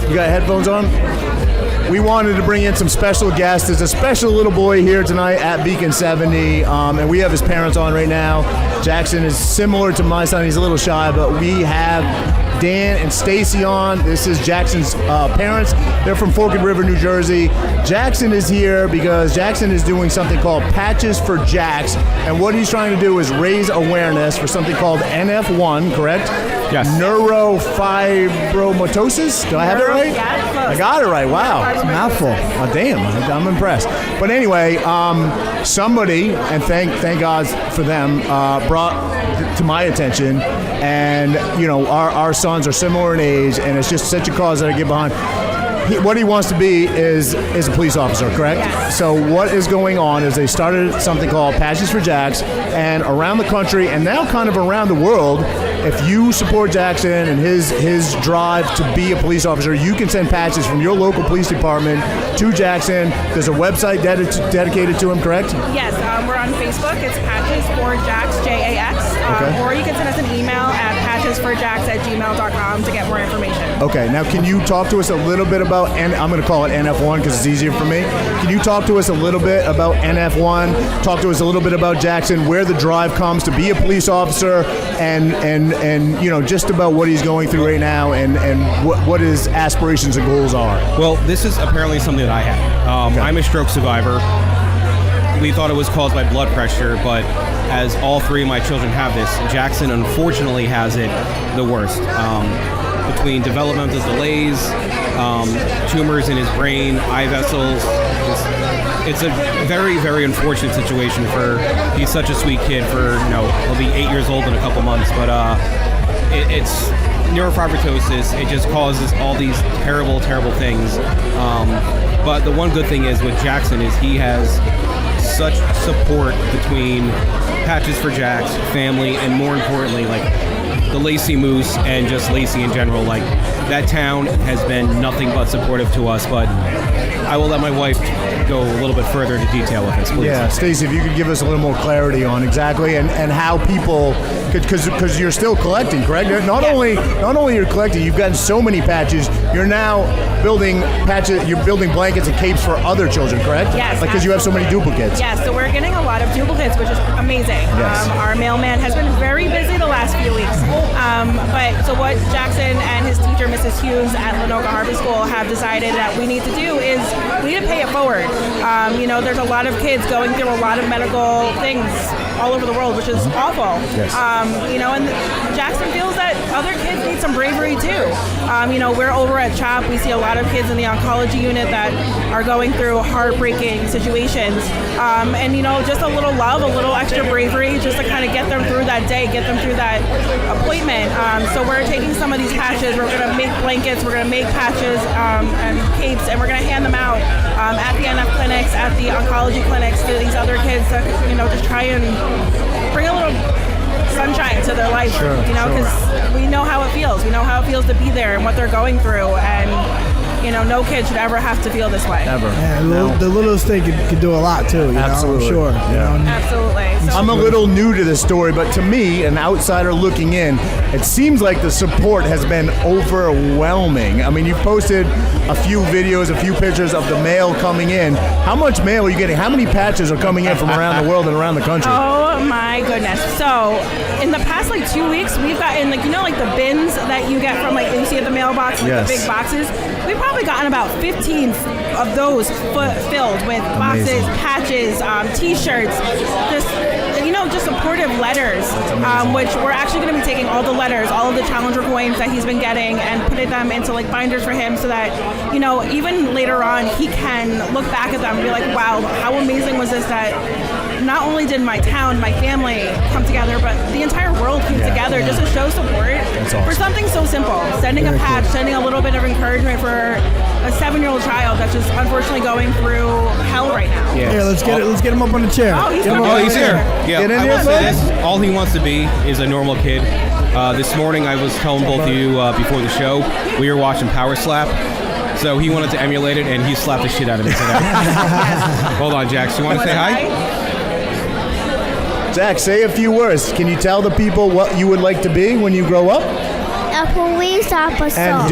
you got headphones on? We wanted to bring in some special guests. There's a special little boy here tonight at Beacon 70, and we have his parents on right now. Jaxon is similar to my son. He's a little shy, but we have Dan and Stacy on. This is Jackson's parents. They're from Forked River, New Jersey. Jaxon is here because Jaxon is doing something called Patches for Jax, and what he's trying to do is raise awareness for something called NF1, correct? Yes. Neurofibromatosis? Do I have it right? Yeah, I got it right. Wow. It's a mouthful. Oh, damn, I'm impressed. But anyway, somebody, and thank God for them, brought to my attention, and our sons are similar in age, and it's just such a cause that I get behind. What he wants to be is a police officer, correct? Yes. So what is going on is they started something called Patches for Jax, and around the country, and now kind of around the world, if you support Jaxon and his drive to be a police officer, you can send patches from your local police department to Jaxon. There's a website dedicated to him, correct? Yes, we're on Facebook. It's Patches for Jax, Jax. Okay. Or you can send us an email at patchesforjax@gmail.com to get more information. Okay, now can you talk to us a little bit about, and I'm going to call it NF1 because it's easier for me. Can you talk to us a little bit about NF1? Talk to us a little bit about Jaxon, where the drive comes to be a police officer, and just about what he's going through right now, and what his aspirations and goals are. Well, this is apparently something that I had. I'm a stroke survivor. We thought it was caused by blood pressure, but as all three of my children have this, Jaxon unfortunately has it the worst. Between developmental delays, tumors in his brain, eye vessels, it's a very, very unfortunate situation he's such a sweet kid he'll be 8 years old in a couple months, but it's neurofibromatosis. It just causes all these terrible, terrible things. But the one good thing is with Jaxon is he has such support between Patches for Jax, family, and more importantly, like the Lacey Moose and just Lacey in general. Like that town has been nothing but supportive to us, but I will let my wife go a little bit further into detail with this, please. Yeah, Stacey, if you could give us a little more clarity on exactly and how people, because you're still collecting, correct? Not only you're collecting, you've gotten so many patches. You're now building patches. You're building blankets and capes for other children, correct? Yes. Because you have so many duplicates. Yes, so we're getting a lot of duplicates, which is amazing. Yes. Our mailman has been very busy the last few weeks. But so what Jaxon and his teacher, Mrs. Hughes at Lenoka Harbor School, have decided that we need to do is we need to pay it forward. There's a lot of kids going through a lot of medical things all over the world, which is awful. Yes. And Jaxon feels that other kids need some bravery too. We're over at CHOP. We see a lot of kids in the oncology unit that are going through heartbreaking situations. Just a little love, a little extra bravery, just to kind of get them through that day, get them through that appointment. So we're taking some of these patches. We're going to make blankets. We're going to make patches and capes, and we're going to hand them out at the NF clinics, at the oncology clinics to these other kids that, just try and bring a little sunshine to their life, because we know how it feels. We know how it feels to be there and what they're going through, and no kid should ever have to feel this way. Ever. Yeah, the littlest thing could do a lot too. Absolutely. I'm sure. Absolutely. So I'm a little new to this story, but to me, an outsider looking in, it seems like the support has been overwhelming. I mean, you've posted a few videos, a few pictures of the mail coming in. How much mail are you getting? How many patches are coming in from around the world and around the country? Oh my goodness. So in the past 2 weeks, we've gotten the bins that you get from you see at the mailbox, Yes. the big boxes. We've probably gotten about 15 of those filled with boxes, Amazing. patches, T-shirts, just supportive letters, which we're actually going to be taking all the letters, all of the Challenger coins that he's been getting, and putting them into binders for him, so that even later on he can look back at them and be like, wow, how amazing was this that not only did my town, my family come together, but the entire world came together just to show support for something so simple. Sending a patch, sending a little bit of encouragement for a 7-year-old child that's just unfortunately going through hell right now. Yeah. Here, let's get him up on the chair. Oh, he's He's here. Yeah, Get in I here, will say bud. this. All he wants to be is a normal kid. This morning I was telling both of you before the show, we were watching Power Slap. So he wanted to emulate it, and he slapped the shit out of me today. Hold on, Jax. You want to say hi? Jack, say a few words. Can you tell the people what you would like to be when you grow up? A police officer. And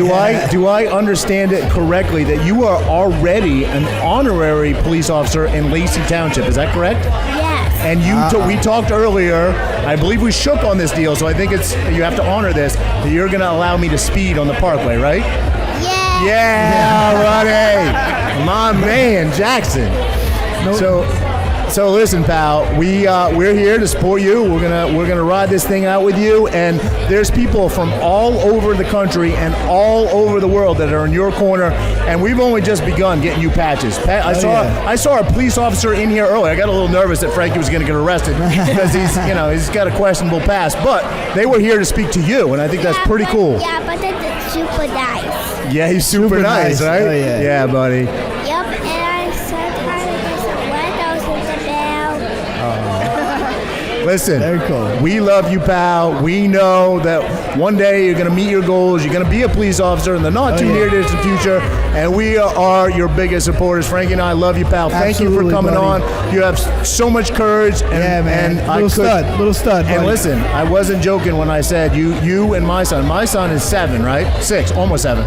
do I understand it correctly that you are already an honorary police officer in Lacey Township? Is that correct? Yes. And we talked earlier. I believe we shook on this deal, so I think you have to honor this. That you're going to allow me to speed on the Parkway, right? Yeah. Yeah, Ronnie, my man, Jaxon. So listen, pal. We're here to support you. We're gonna ride this thing out with you. And there's people from all over the country and all over the world that are in your corner. And we've only just begun getting you patches. I saw a police officer in here earlier. I got a little nervous that Frankie was gonna get arrested because he's got a questionable past. But they were here to speak to you, and I think that's pretty cool. Yeah, but it's super nice. Yeah, he's super nice, right? Oh, yeah. Yeah, buddy. Yep, and I sometimes get some windows in the bell. Listen, Very cool. We love you, pal. We know that one day you're going to meet your goals. You're going to be a police officer in the not too near distant future, and we are your biggest supporters. Frankie and I love you, pal. Thank you for Absolutely, coming buddy. on. You have so much courage. And, Yeah, man. And Little stud. And buddy. listen, I wasn't joking when I said you and my son. My son is 7, right? 6, almost 7.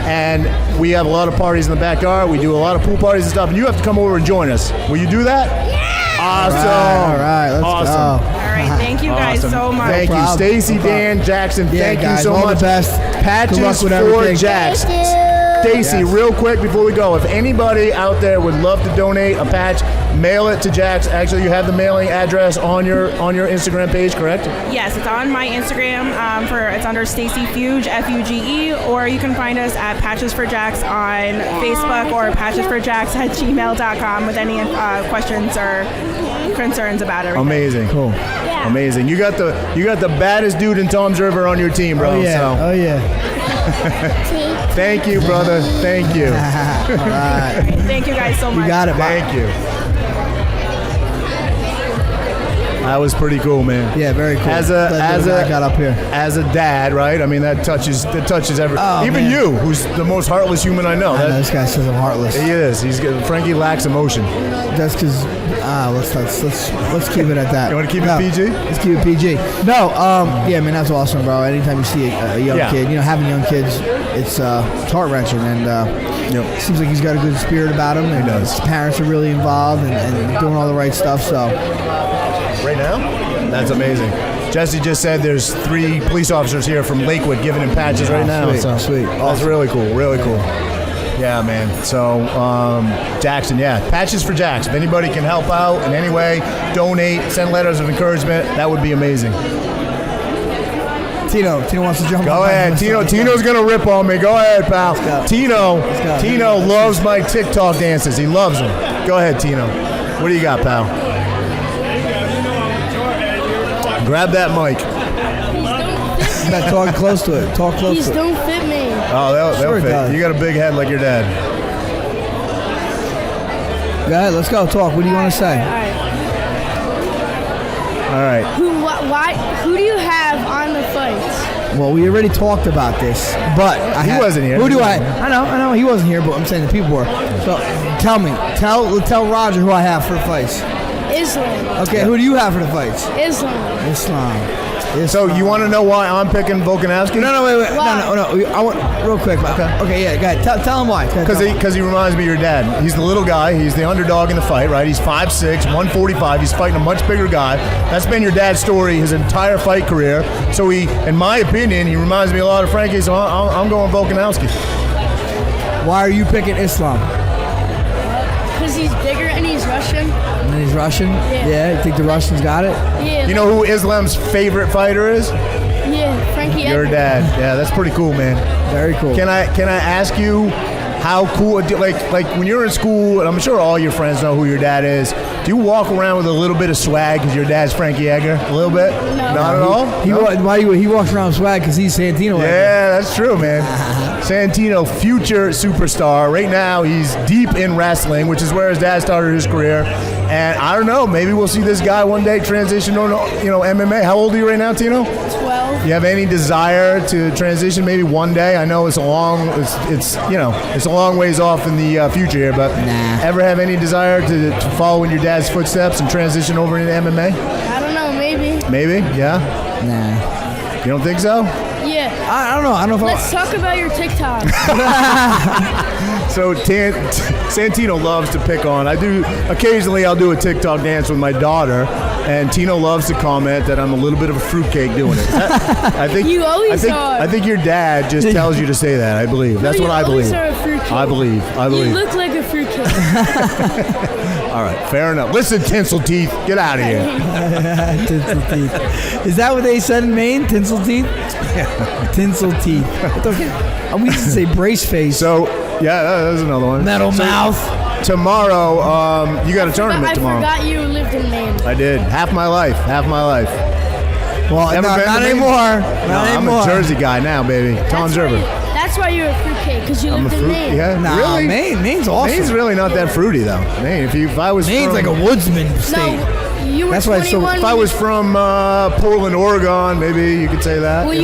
And we have a lot of parties in the backyard. We do a lot of pool parties and stuff. And you have to come over and join us. Will you do that? Yeah. Awesome. All right, let's awesome. go. All right, thank you guys Awesome. so much. Thank you, problem. Stacy, No problem. Dan, Jaxon. Yeah, Thank guys, you so all much. the best. Patches Good luck with for everything. Jax. Thank you. Stacy, Yes. real quick before we go, if anybody out there would love to donate a patch, mail it to Jax. Actually, you have the mailing address on your Instagram page, correct? Yes, it's on my Instagram. It's under Stacy Fuge, Fuge, or you can find us at Patches for Jax on Facebook or patchesforjax@gmail.com with any questions or concerns about everything. Amazing. Cool. Yeah. Amazing. You got the baddest dude in Tom's River on your team, bro. Oh yeah. So Oh yeah. thank you, brother. Thank you. All right. Thank you guys so much. You got it. Thank you. That was pretty cool, man. Yeah, very cool. As Glad that guy got up here. as a dad, right? I mean, that touches every. Oh, even man. you, who's the most heartless human I know. I know, this guy says I'm heartless. He is. Frankie lacks emotion. That's because let's keep it at that. You wanna keep it No, PG? Let's keep it PG. No, yeah, man, that's awesome, bro. Anytime you see a young Yeah. kid, having young kids, it's heart wrenching, and it seems like he's got a good spirit about him. And does. his parents are really involved and doing all the right stuff. So Right now, that's amazing. Jesse just said there's 3 police officers here from Lakewood giving him patches right now. Sweet, So sweet. that's really cool. Really cool. Yeah, man. So, Jaxon, patches for Jax. If anybody can help out in any way, donate, send letters of encouragement, that would be amazing. Tino wants to jump. Go on. ahead, Tino. Tino's gonna rip on me. Go ahead, pal. go. Tino loves my TikTok dances. He loves them. Go ahead, Tino. What do you got, pal? Grab that mic. Talk close to it. Talk close These to it. don't fit me. Oh, they'll Sure it fit. does. You got a big head like your dad. Go ahead, let's go. Talk. What do you want to say? All right. Who do you have on the fights? Well, we already talked about this, but He wasn't here. Who do I? I know. He wasn't here, but I'm saying the people were. So, tell me. Tell Roger who I have for the fights. Islam. Okay, who do you have for the fights? Islam. So you want to know why I'm picking Volkanovski? No, wait. Why? No. I want real quick. Okay, yeah, go ahead. Tell him why. Because he reminds me of your dad. He's the little guy. He's the underdog in the fight, right? He's 5'6", 145. He's fighting a much bigger guy. That's been your dad's story his entire fight career. So in my opinion, he reminds me a lot of Frankie. So I'm going Volkanovski. Why are you picking Islam? Because he's bigger and he's Russian. And he's Russian? Yeah. You think the Russians got it? Yeah. You know who Islam's favorite fighter is? Yeah, Frankie Your Edgar. dad. Yeah, that's pretty cool, man. Very cool. Can I ask you how cool? Like when you're in school, and I'm sure all your friends know who your dad is. Do you walk around with a little bit of swag because your dad's Frankie Edgar? A little bit? No. Not at all. He No? he walks around swag because he's Santino. Yeah, that's true, man. Santino, future superstar. Right now, he's deep in wrestling, which is where his dad started his career. And I don't know, maybe we'll see this guy one day transition to MMA. How old are you right now, Tino? 12. You have any desire to transition maybe one day? I know it's a long ways off in the future here, but ever have any desire to follow in your dad's footsteps and transition over into MMA? I don't know, maybe. Maybe, yeah. Nah. You don't think so? Yeah. I don't know. I don't know if Let's talk about your TikTok. So Santino loves to pick on. Occasionally I'll do a TikTok dance with my daughter, and Tino loves to comment that I'm a little bit of a fruitcake doing it. I think You always are. I think your dad just tells you to say that. I believe. That's No, what I you always believe. are a fruitcake. I believe. You look like a fruitcake. All right, fair enough. Listen, tinsel teeth, get out of here. Tinsel teeth. Is that what they said in Maine? Tinsel teeth? Tinsel teeth. We used to say brace face. So yeah, that's another one. Metal mouth. Tomorrow, you got a tournament tomorrow. I forgot you lived in Maine. I did. Half my life. Well, Ever been to not Maine? anymore. No, I'm a Jersey guy now, baby. Tom's River. That's why you're a fruitcake, because you I'm a lived in fruit. Maine. Yeah, Nah, really? Maine's awesome. Maine's really not that fruity though. Maine, if I was Maine's from, like a woodsman state. No, you were That's why it's so- 21. if I was from Portland, Oregon, maybe you could say that. When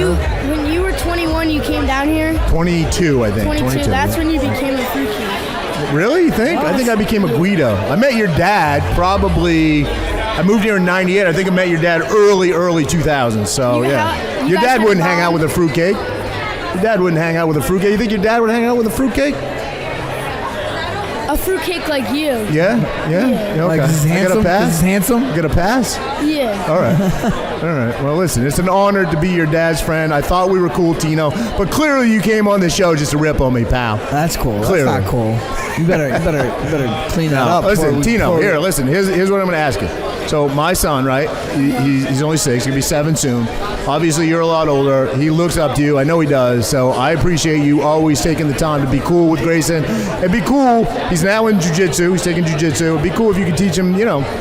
you were 21, you came down here. 22, I think. 22. That's yeah. when you became a fruitcake. Really? You think? I think I became a Guido. I met your dad probably. I moved here in '98. I think I met your dad early 2000s. So You yeah, ha- you your guys dad had wouldn't hang fun? out with a fruitcake. Your dad wouldn't hang out with a fruitcake. You think your dad would hang out with a fruitcake? A fruitcake like you. Yeah. Yeah. Okay. Like, is this I handsome? got a pass. Is this handsome? Get a pass. Yeah. All right. All right. Well, listen, it's an honor to be your dad's friend. I thought we were cool, Tino, but clearly you came on the show just to rip on me, pal. That's cool. Clearly. That's not cool. You better clean that up. Listen, Tino, here, listen. Here's what I'm going to ask you. So my son, right? He's only 6. He's going to be 7 soon. Obviously, you're a lot older. He looks up to you. I know he does. So I appreciate you always taking the time to be cool with Grayson. It'd be cool. He's now in jiu-jitsu. He's taking jiu-jitsu. It'd be cool if you could teach him,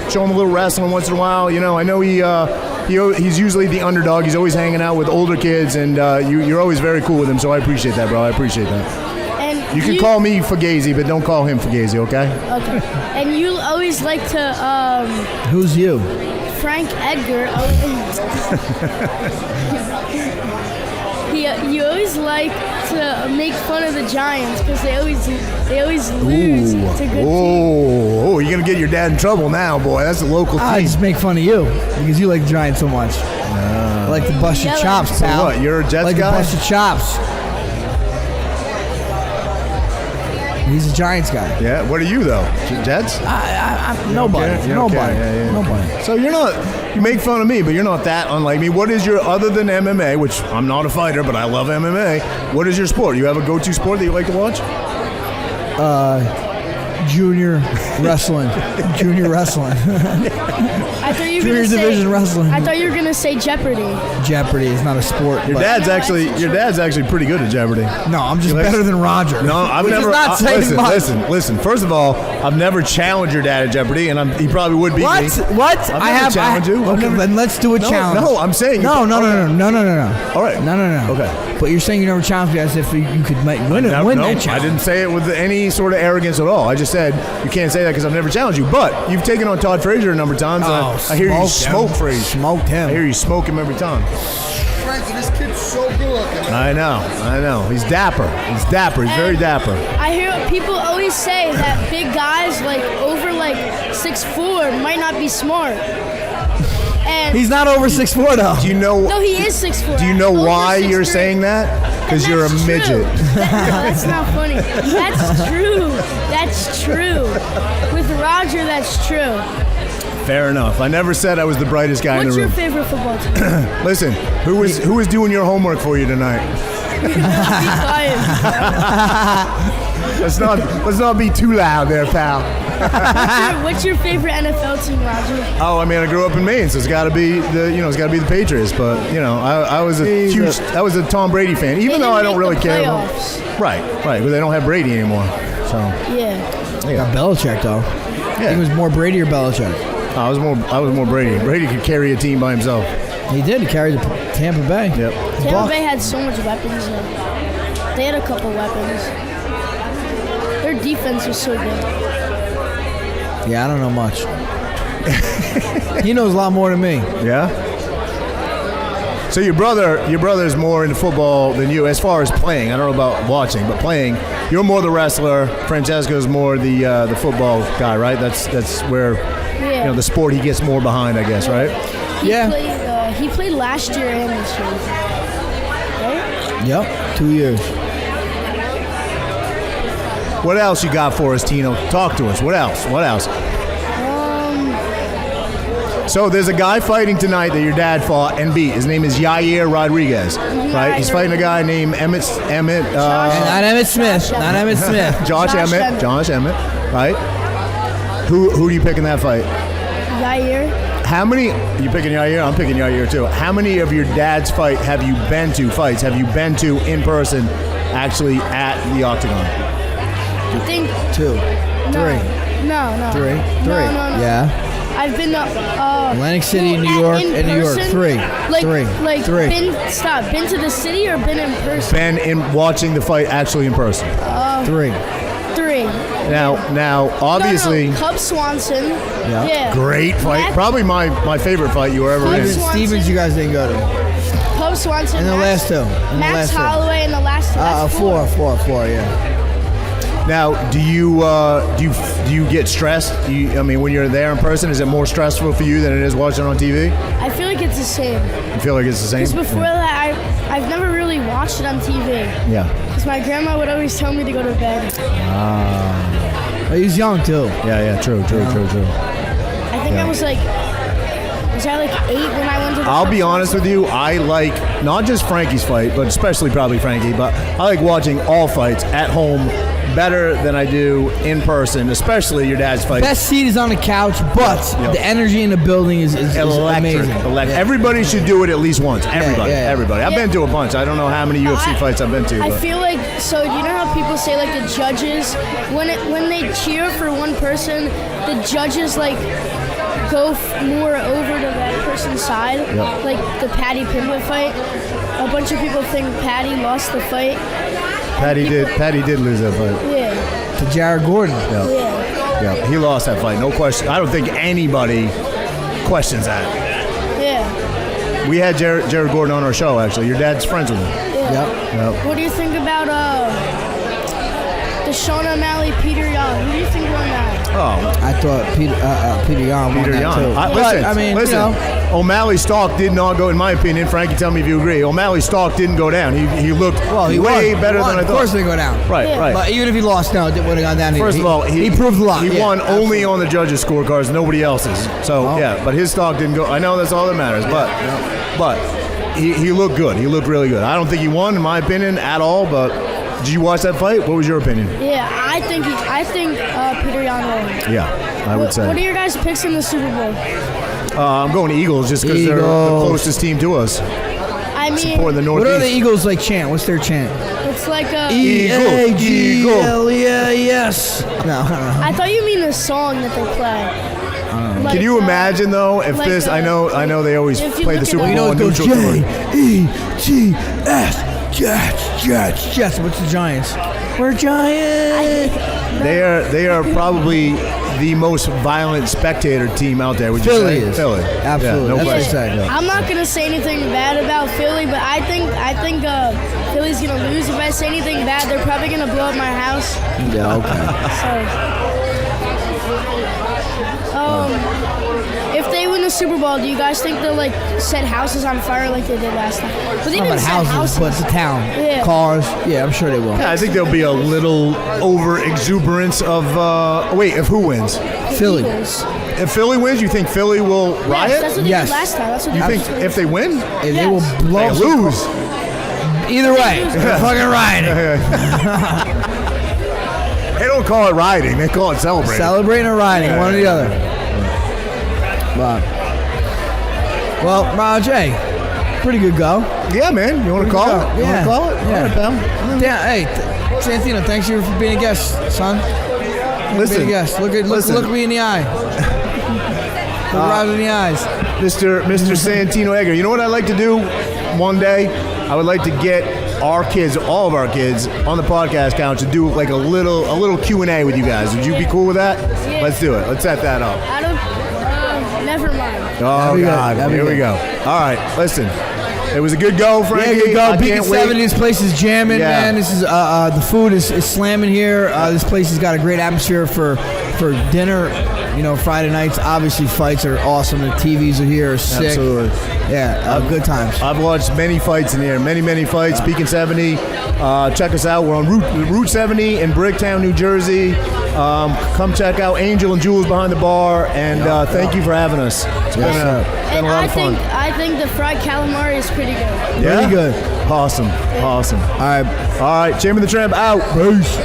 show him a little wrestling once in a while. I know he's usually the underdog. He's always hanging out with older kids, and you're always very cool with him. So I appreciate that, bro. I appreciate that. And You can call me Fugazi, but don't call him Fugazi, okay? Okay. And you always like to Who's you? Frank Edgar. You always like to make fun of the Giants because they always lose to good teams. Oh, you're going to get your dad in trouble now, boy. That's a local I team. just make fun of you because you like the Giants so much. I like to bust your Yeah, chops, So pal. what, you're a Jets like guy? to bust your chops. He's a Giants guy. Yeah. What are you though? Jets? Nobody. You don't care? Yeah. Nobody. So you're not. You make fun of me, but you're not that unlike me. What is your other than MMA, which I'm not a fighter, but I love MMA. What is your sport? You have a go-to sport that you like to watch? Junior wrestling. Junior wrestling. I thought you were Junior gonna say, division wrestling. I thought you were gonna say Jeopardy. Jeopardy is not a sport. Your but- dad's No, actually that's your true. dad's actually pretty good at Jeopardy. No, I'm just You like- better than Roger. No, I've Which never. Is not saying much. Listen. First of all, I've never challenged your dad at Jeopardy, and he probably would beat What? me. What? I've never challenged you. I've Okay, never- then let's do a No, challenge. no, I'm saying you- No. okay. No. All right. No. Okay. But you're saying you never challenged me as if you could win No, that I challenge. didn't say it with any sort of arrogance at all. I just said you can't say that because I've never challenged you. But you've taken on Todd Frazier a number of times. and I hear you smoke Frazier. Smoked him. I hear you smoke him every time. Frankie, this kid's so good looking. I know. He's dapper. He's very dapper. I hear people always say that big guys like over like 6'4" might not be smart. And He's not over 6'4" though. Do you know? no, he is 6'4". Do you know Over why you're 6'3". saying that? Because And you're a that's true. midget. No, that's not funny. That's true. That's true. With Roger, that's true. Fair enough. I never said I was the brightest guy in What's the your room. favorite football team? Listen, who was doing your homework for you tonight? Be quiet. Let's not be too loud there, pal. What's your favorite NFL team, Roger? Oh, I mean, I grew up in Maine, so it's got to be the Patriots. But I was a Tom Brady fan, even though I don't really care. Playoffs. Right, but they don't have Brady anymore. So Yeah. Got Belichick though. yeah, He was more Brady or Belichick. I was more Brady. Brady could carry a team by himself. He did. He carried the Tampa Bay. Yep. Tampa Bay had so much weapons. They had a couple weapons. Their defense was so good. Yeah, I don't know much. He knows a lot more than me. Yeah. So your brother is more into football than you as far as playing. I don't know about watching, but playing, you're more the wrestler. Francesco's more the football guy, right? That's where Yeah. the sport he gets more behind, I guess, right? He played last year and this year. Right? Yep. 2 years. What else you got for us, Tino? Talk to us. What else? So there's a guy fighting tonight that your dad fought and beat. His name is Yair Rodriguez, right? He's fighting a guy named Emmett. Not Emmett Smith. Not Emmett Smith. Josh Emmett, right? Who are you picking that fight? Yair. How many? You picking Yair? I'm picking Yair too. How many of your dad's fights have you been to in person, actually at the Octagon? I think 2. 3. No. 3. No. Yeah. I've been to Atlantic City, New York, and New York. 3. Like 3. Been to the city or been in person? Been in watching the fight actually in person. 3. 3. Now, obviously, No. Cub Swanson. Yeah. great fight. Max- Probably my favorite fight you were ever in. Swanson. Stevens, you guys didn't go to. Cub Swanson. And the last 2. Max Holloway and the last 4, yeah. Now, do you get stressed? When you're there in person, is it more stressful for you than it is watching on TV? I feel like it's the same. You feel like it's the same? Because before that, I've never really watched it on TV. Yeah. Because my grandma would always tell me to go to bed. He's young too. Yeah. True. I think I was like 8 when I went to the I'll be first honest with you. I like not just Frankie's fight, but especially probably Frankie. But I like watching all fights at home better than I do in person, especially your dad's fight. Best seat is on the couch, but Yep. the energy in the building is amazing. Electric. Yeah. Everybody should do it at least once. Everybody. yeah. Everybody. I've been to a bunch. I don't know how many UFC fights I've been to. I But. feel like, so you know how people say like the judges, when they cheer for one person, the judges like go more over to that person's side. Yep. Like the Patty Pimblett fight. A bunch of people think Patty lost the fight. Patty did lose that fight. Yeah. To Jared Gordon. Yeah, he lost that fight. No question. I don't think anybody questions that. Yeah. We had Jared Gordon on our show, actually. Your dad's friends with him. Yeah. Yep. What do you think about the Sean O'Malley, Peter Young? Who do you think won that? Oh, I thought Peter Yan won Peter that Yan. too. Listen, I mean, listen. O'Malley's stock did not go, in my opinion. Frankie, tell me if you agree. O'Malley's stock didn't go down. He looked way better than I thought. Of course they go down. Right. But even if he lost, no, it would have gone down. First of all, he proved a lot. He won only on the judges' scorecards, nobody else's. So, but his stock didn't go. I know that's all that matters, but he looked good. He looked really good. I don't think he won, in my opinion, at all, but did you watch that fight? What was your opinion? Yeah, I think Peter Yan won. Yeah, I would say. What are your guys' picks in the Super Bowl? I'm going to Eagles just because they're the closest team to us. I mean, Supporting the Northeast. What are the Eagles chant? What's their chant? it's like a E-A-G-L-E-A-S. No, I don't know. I thought you mean the song that they play. Can you imagine though if like this? I know they always if you play the look Super it Bowl up- in neutral court. J-E-T-S. Jets. What's the Giants? We're Giants. They are probably the most violent spectator team out there. Would you Philly say? is. Philly, Absolutely. Yeah, no That's question. what I say. I'm not gonna say anything bad about Philly, but I think Philly's gonna lose. If I say anything bad, they're probably gonna blow up my house. Yeah, okay. So, if they win the Super Bowl, do you guys think they'll set houses on fire like they did last time? But they Not didn't about set houses, but the town. Yeah. Cars. Yeah, I'm sure they will. Yeah, I think there'll be a little over exuberance of. If who wins? Philly. Eagles. If Philly wins, you think Philly will Yes, riot? that's what they Yes. did last time. That's what You they think did. if they win, And they will blow. they lose? Either way, they're fucking rioting. They don't call it rioting; they call it celebrating. Celebrating or rioting, one or the other. But, well, Jay, pretty good go. Yeah, man. You want to call it? You want to call it? Yeah. All right, pal. Yeah, hey, Santino, thanks you for being a guest, son. Listen, Being a guest. Look me in the eye. Look right in the eyes. Mr. Santino Edgar. You know what I'd like to do one day? I would like to get our kids, all of our kids, on the podcast couch to do like a little Q&A with you guys. Would you be cool with that? Yeah. Let's do it. Let's set that up. I don't. Never mind. Oh, be good. God. That'd be Here we good. go. All right. Listen. It was a good go, Frankie. Yeah, good go. I Beacon can't wait. 70, this place is jamming, Yeah. man. This is the food is slamming here. This place has got a great atmosphere for dinner. You know, Friday nights, obviously fights are awesome. The TVs are here, are sick. Absolutely. Yeah, good times. I've watched many fights in here. Many fights. Beacon 70. Check us out. We're on Route 70 in Bricktown, New Jersey. Come check out Angel and Jules behind the bar. And thank you for having us. It's been a lot of fun. I think the fried calamari is pretty good. Yeah? Pretty good. Awesome. All right. All right. Chamber the Tramp out. Peace.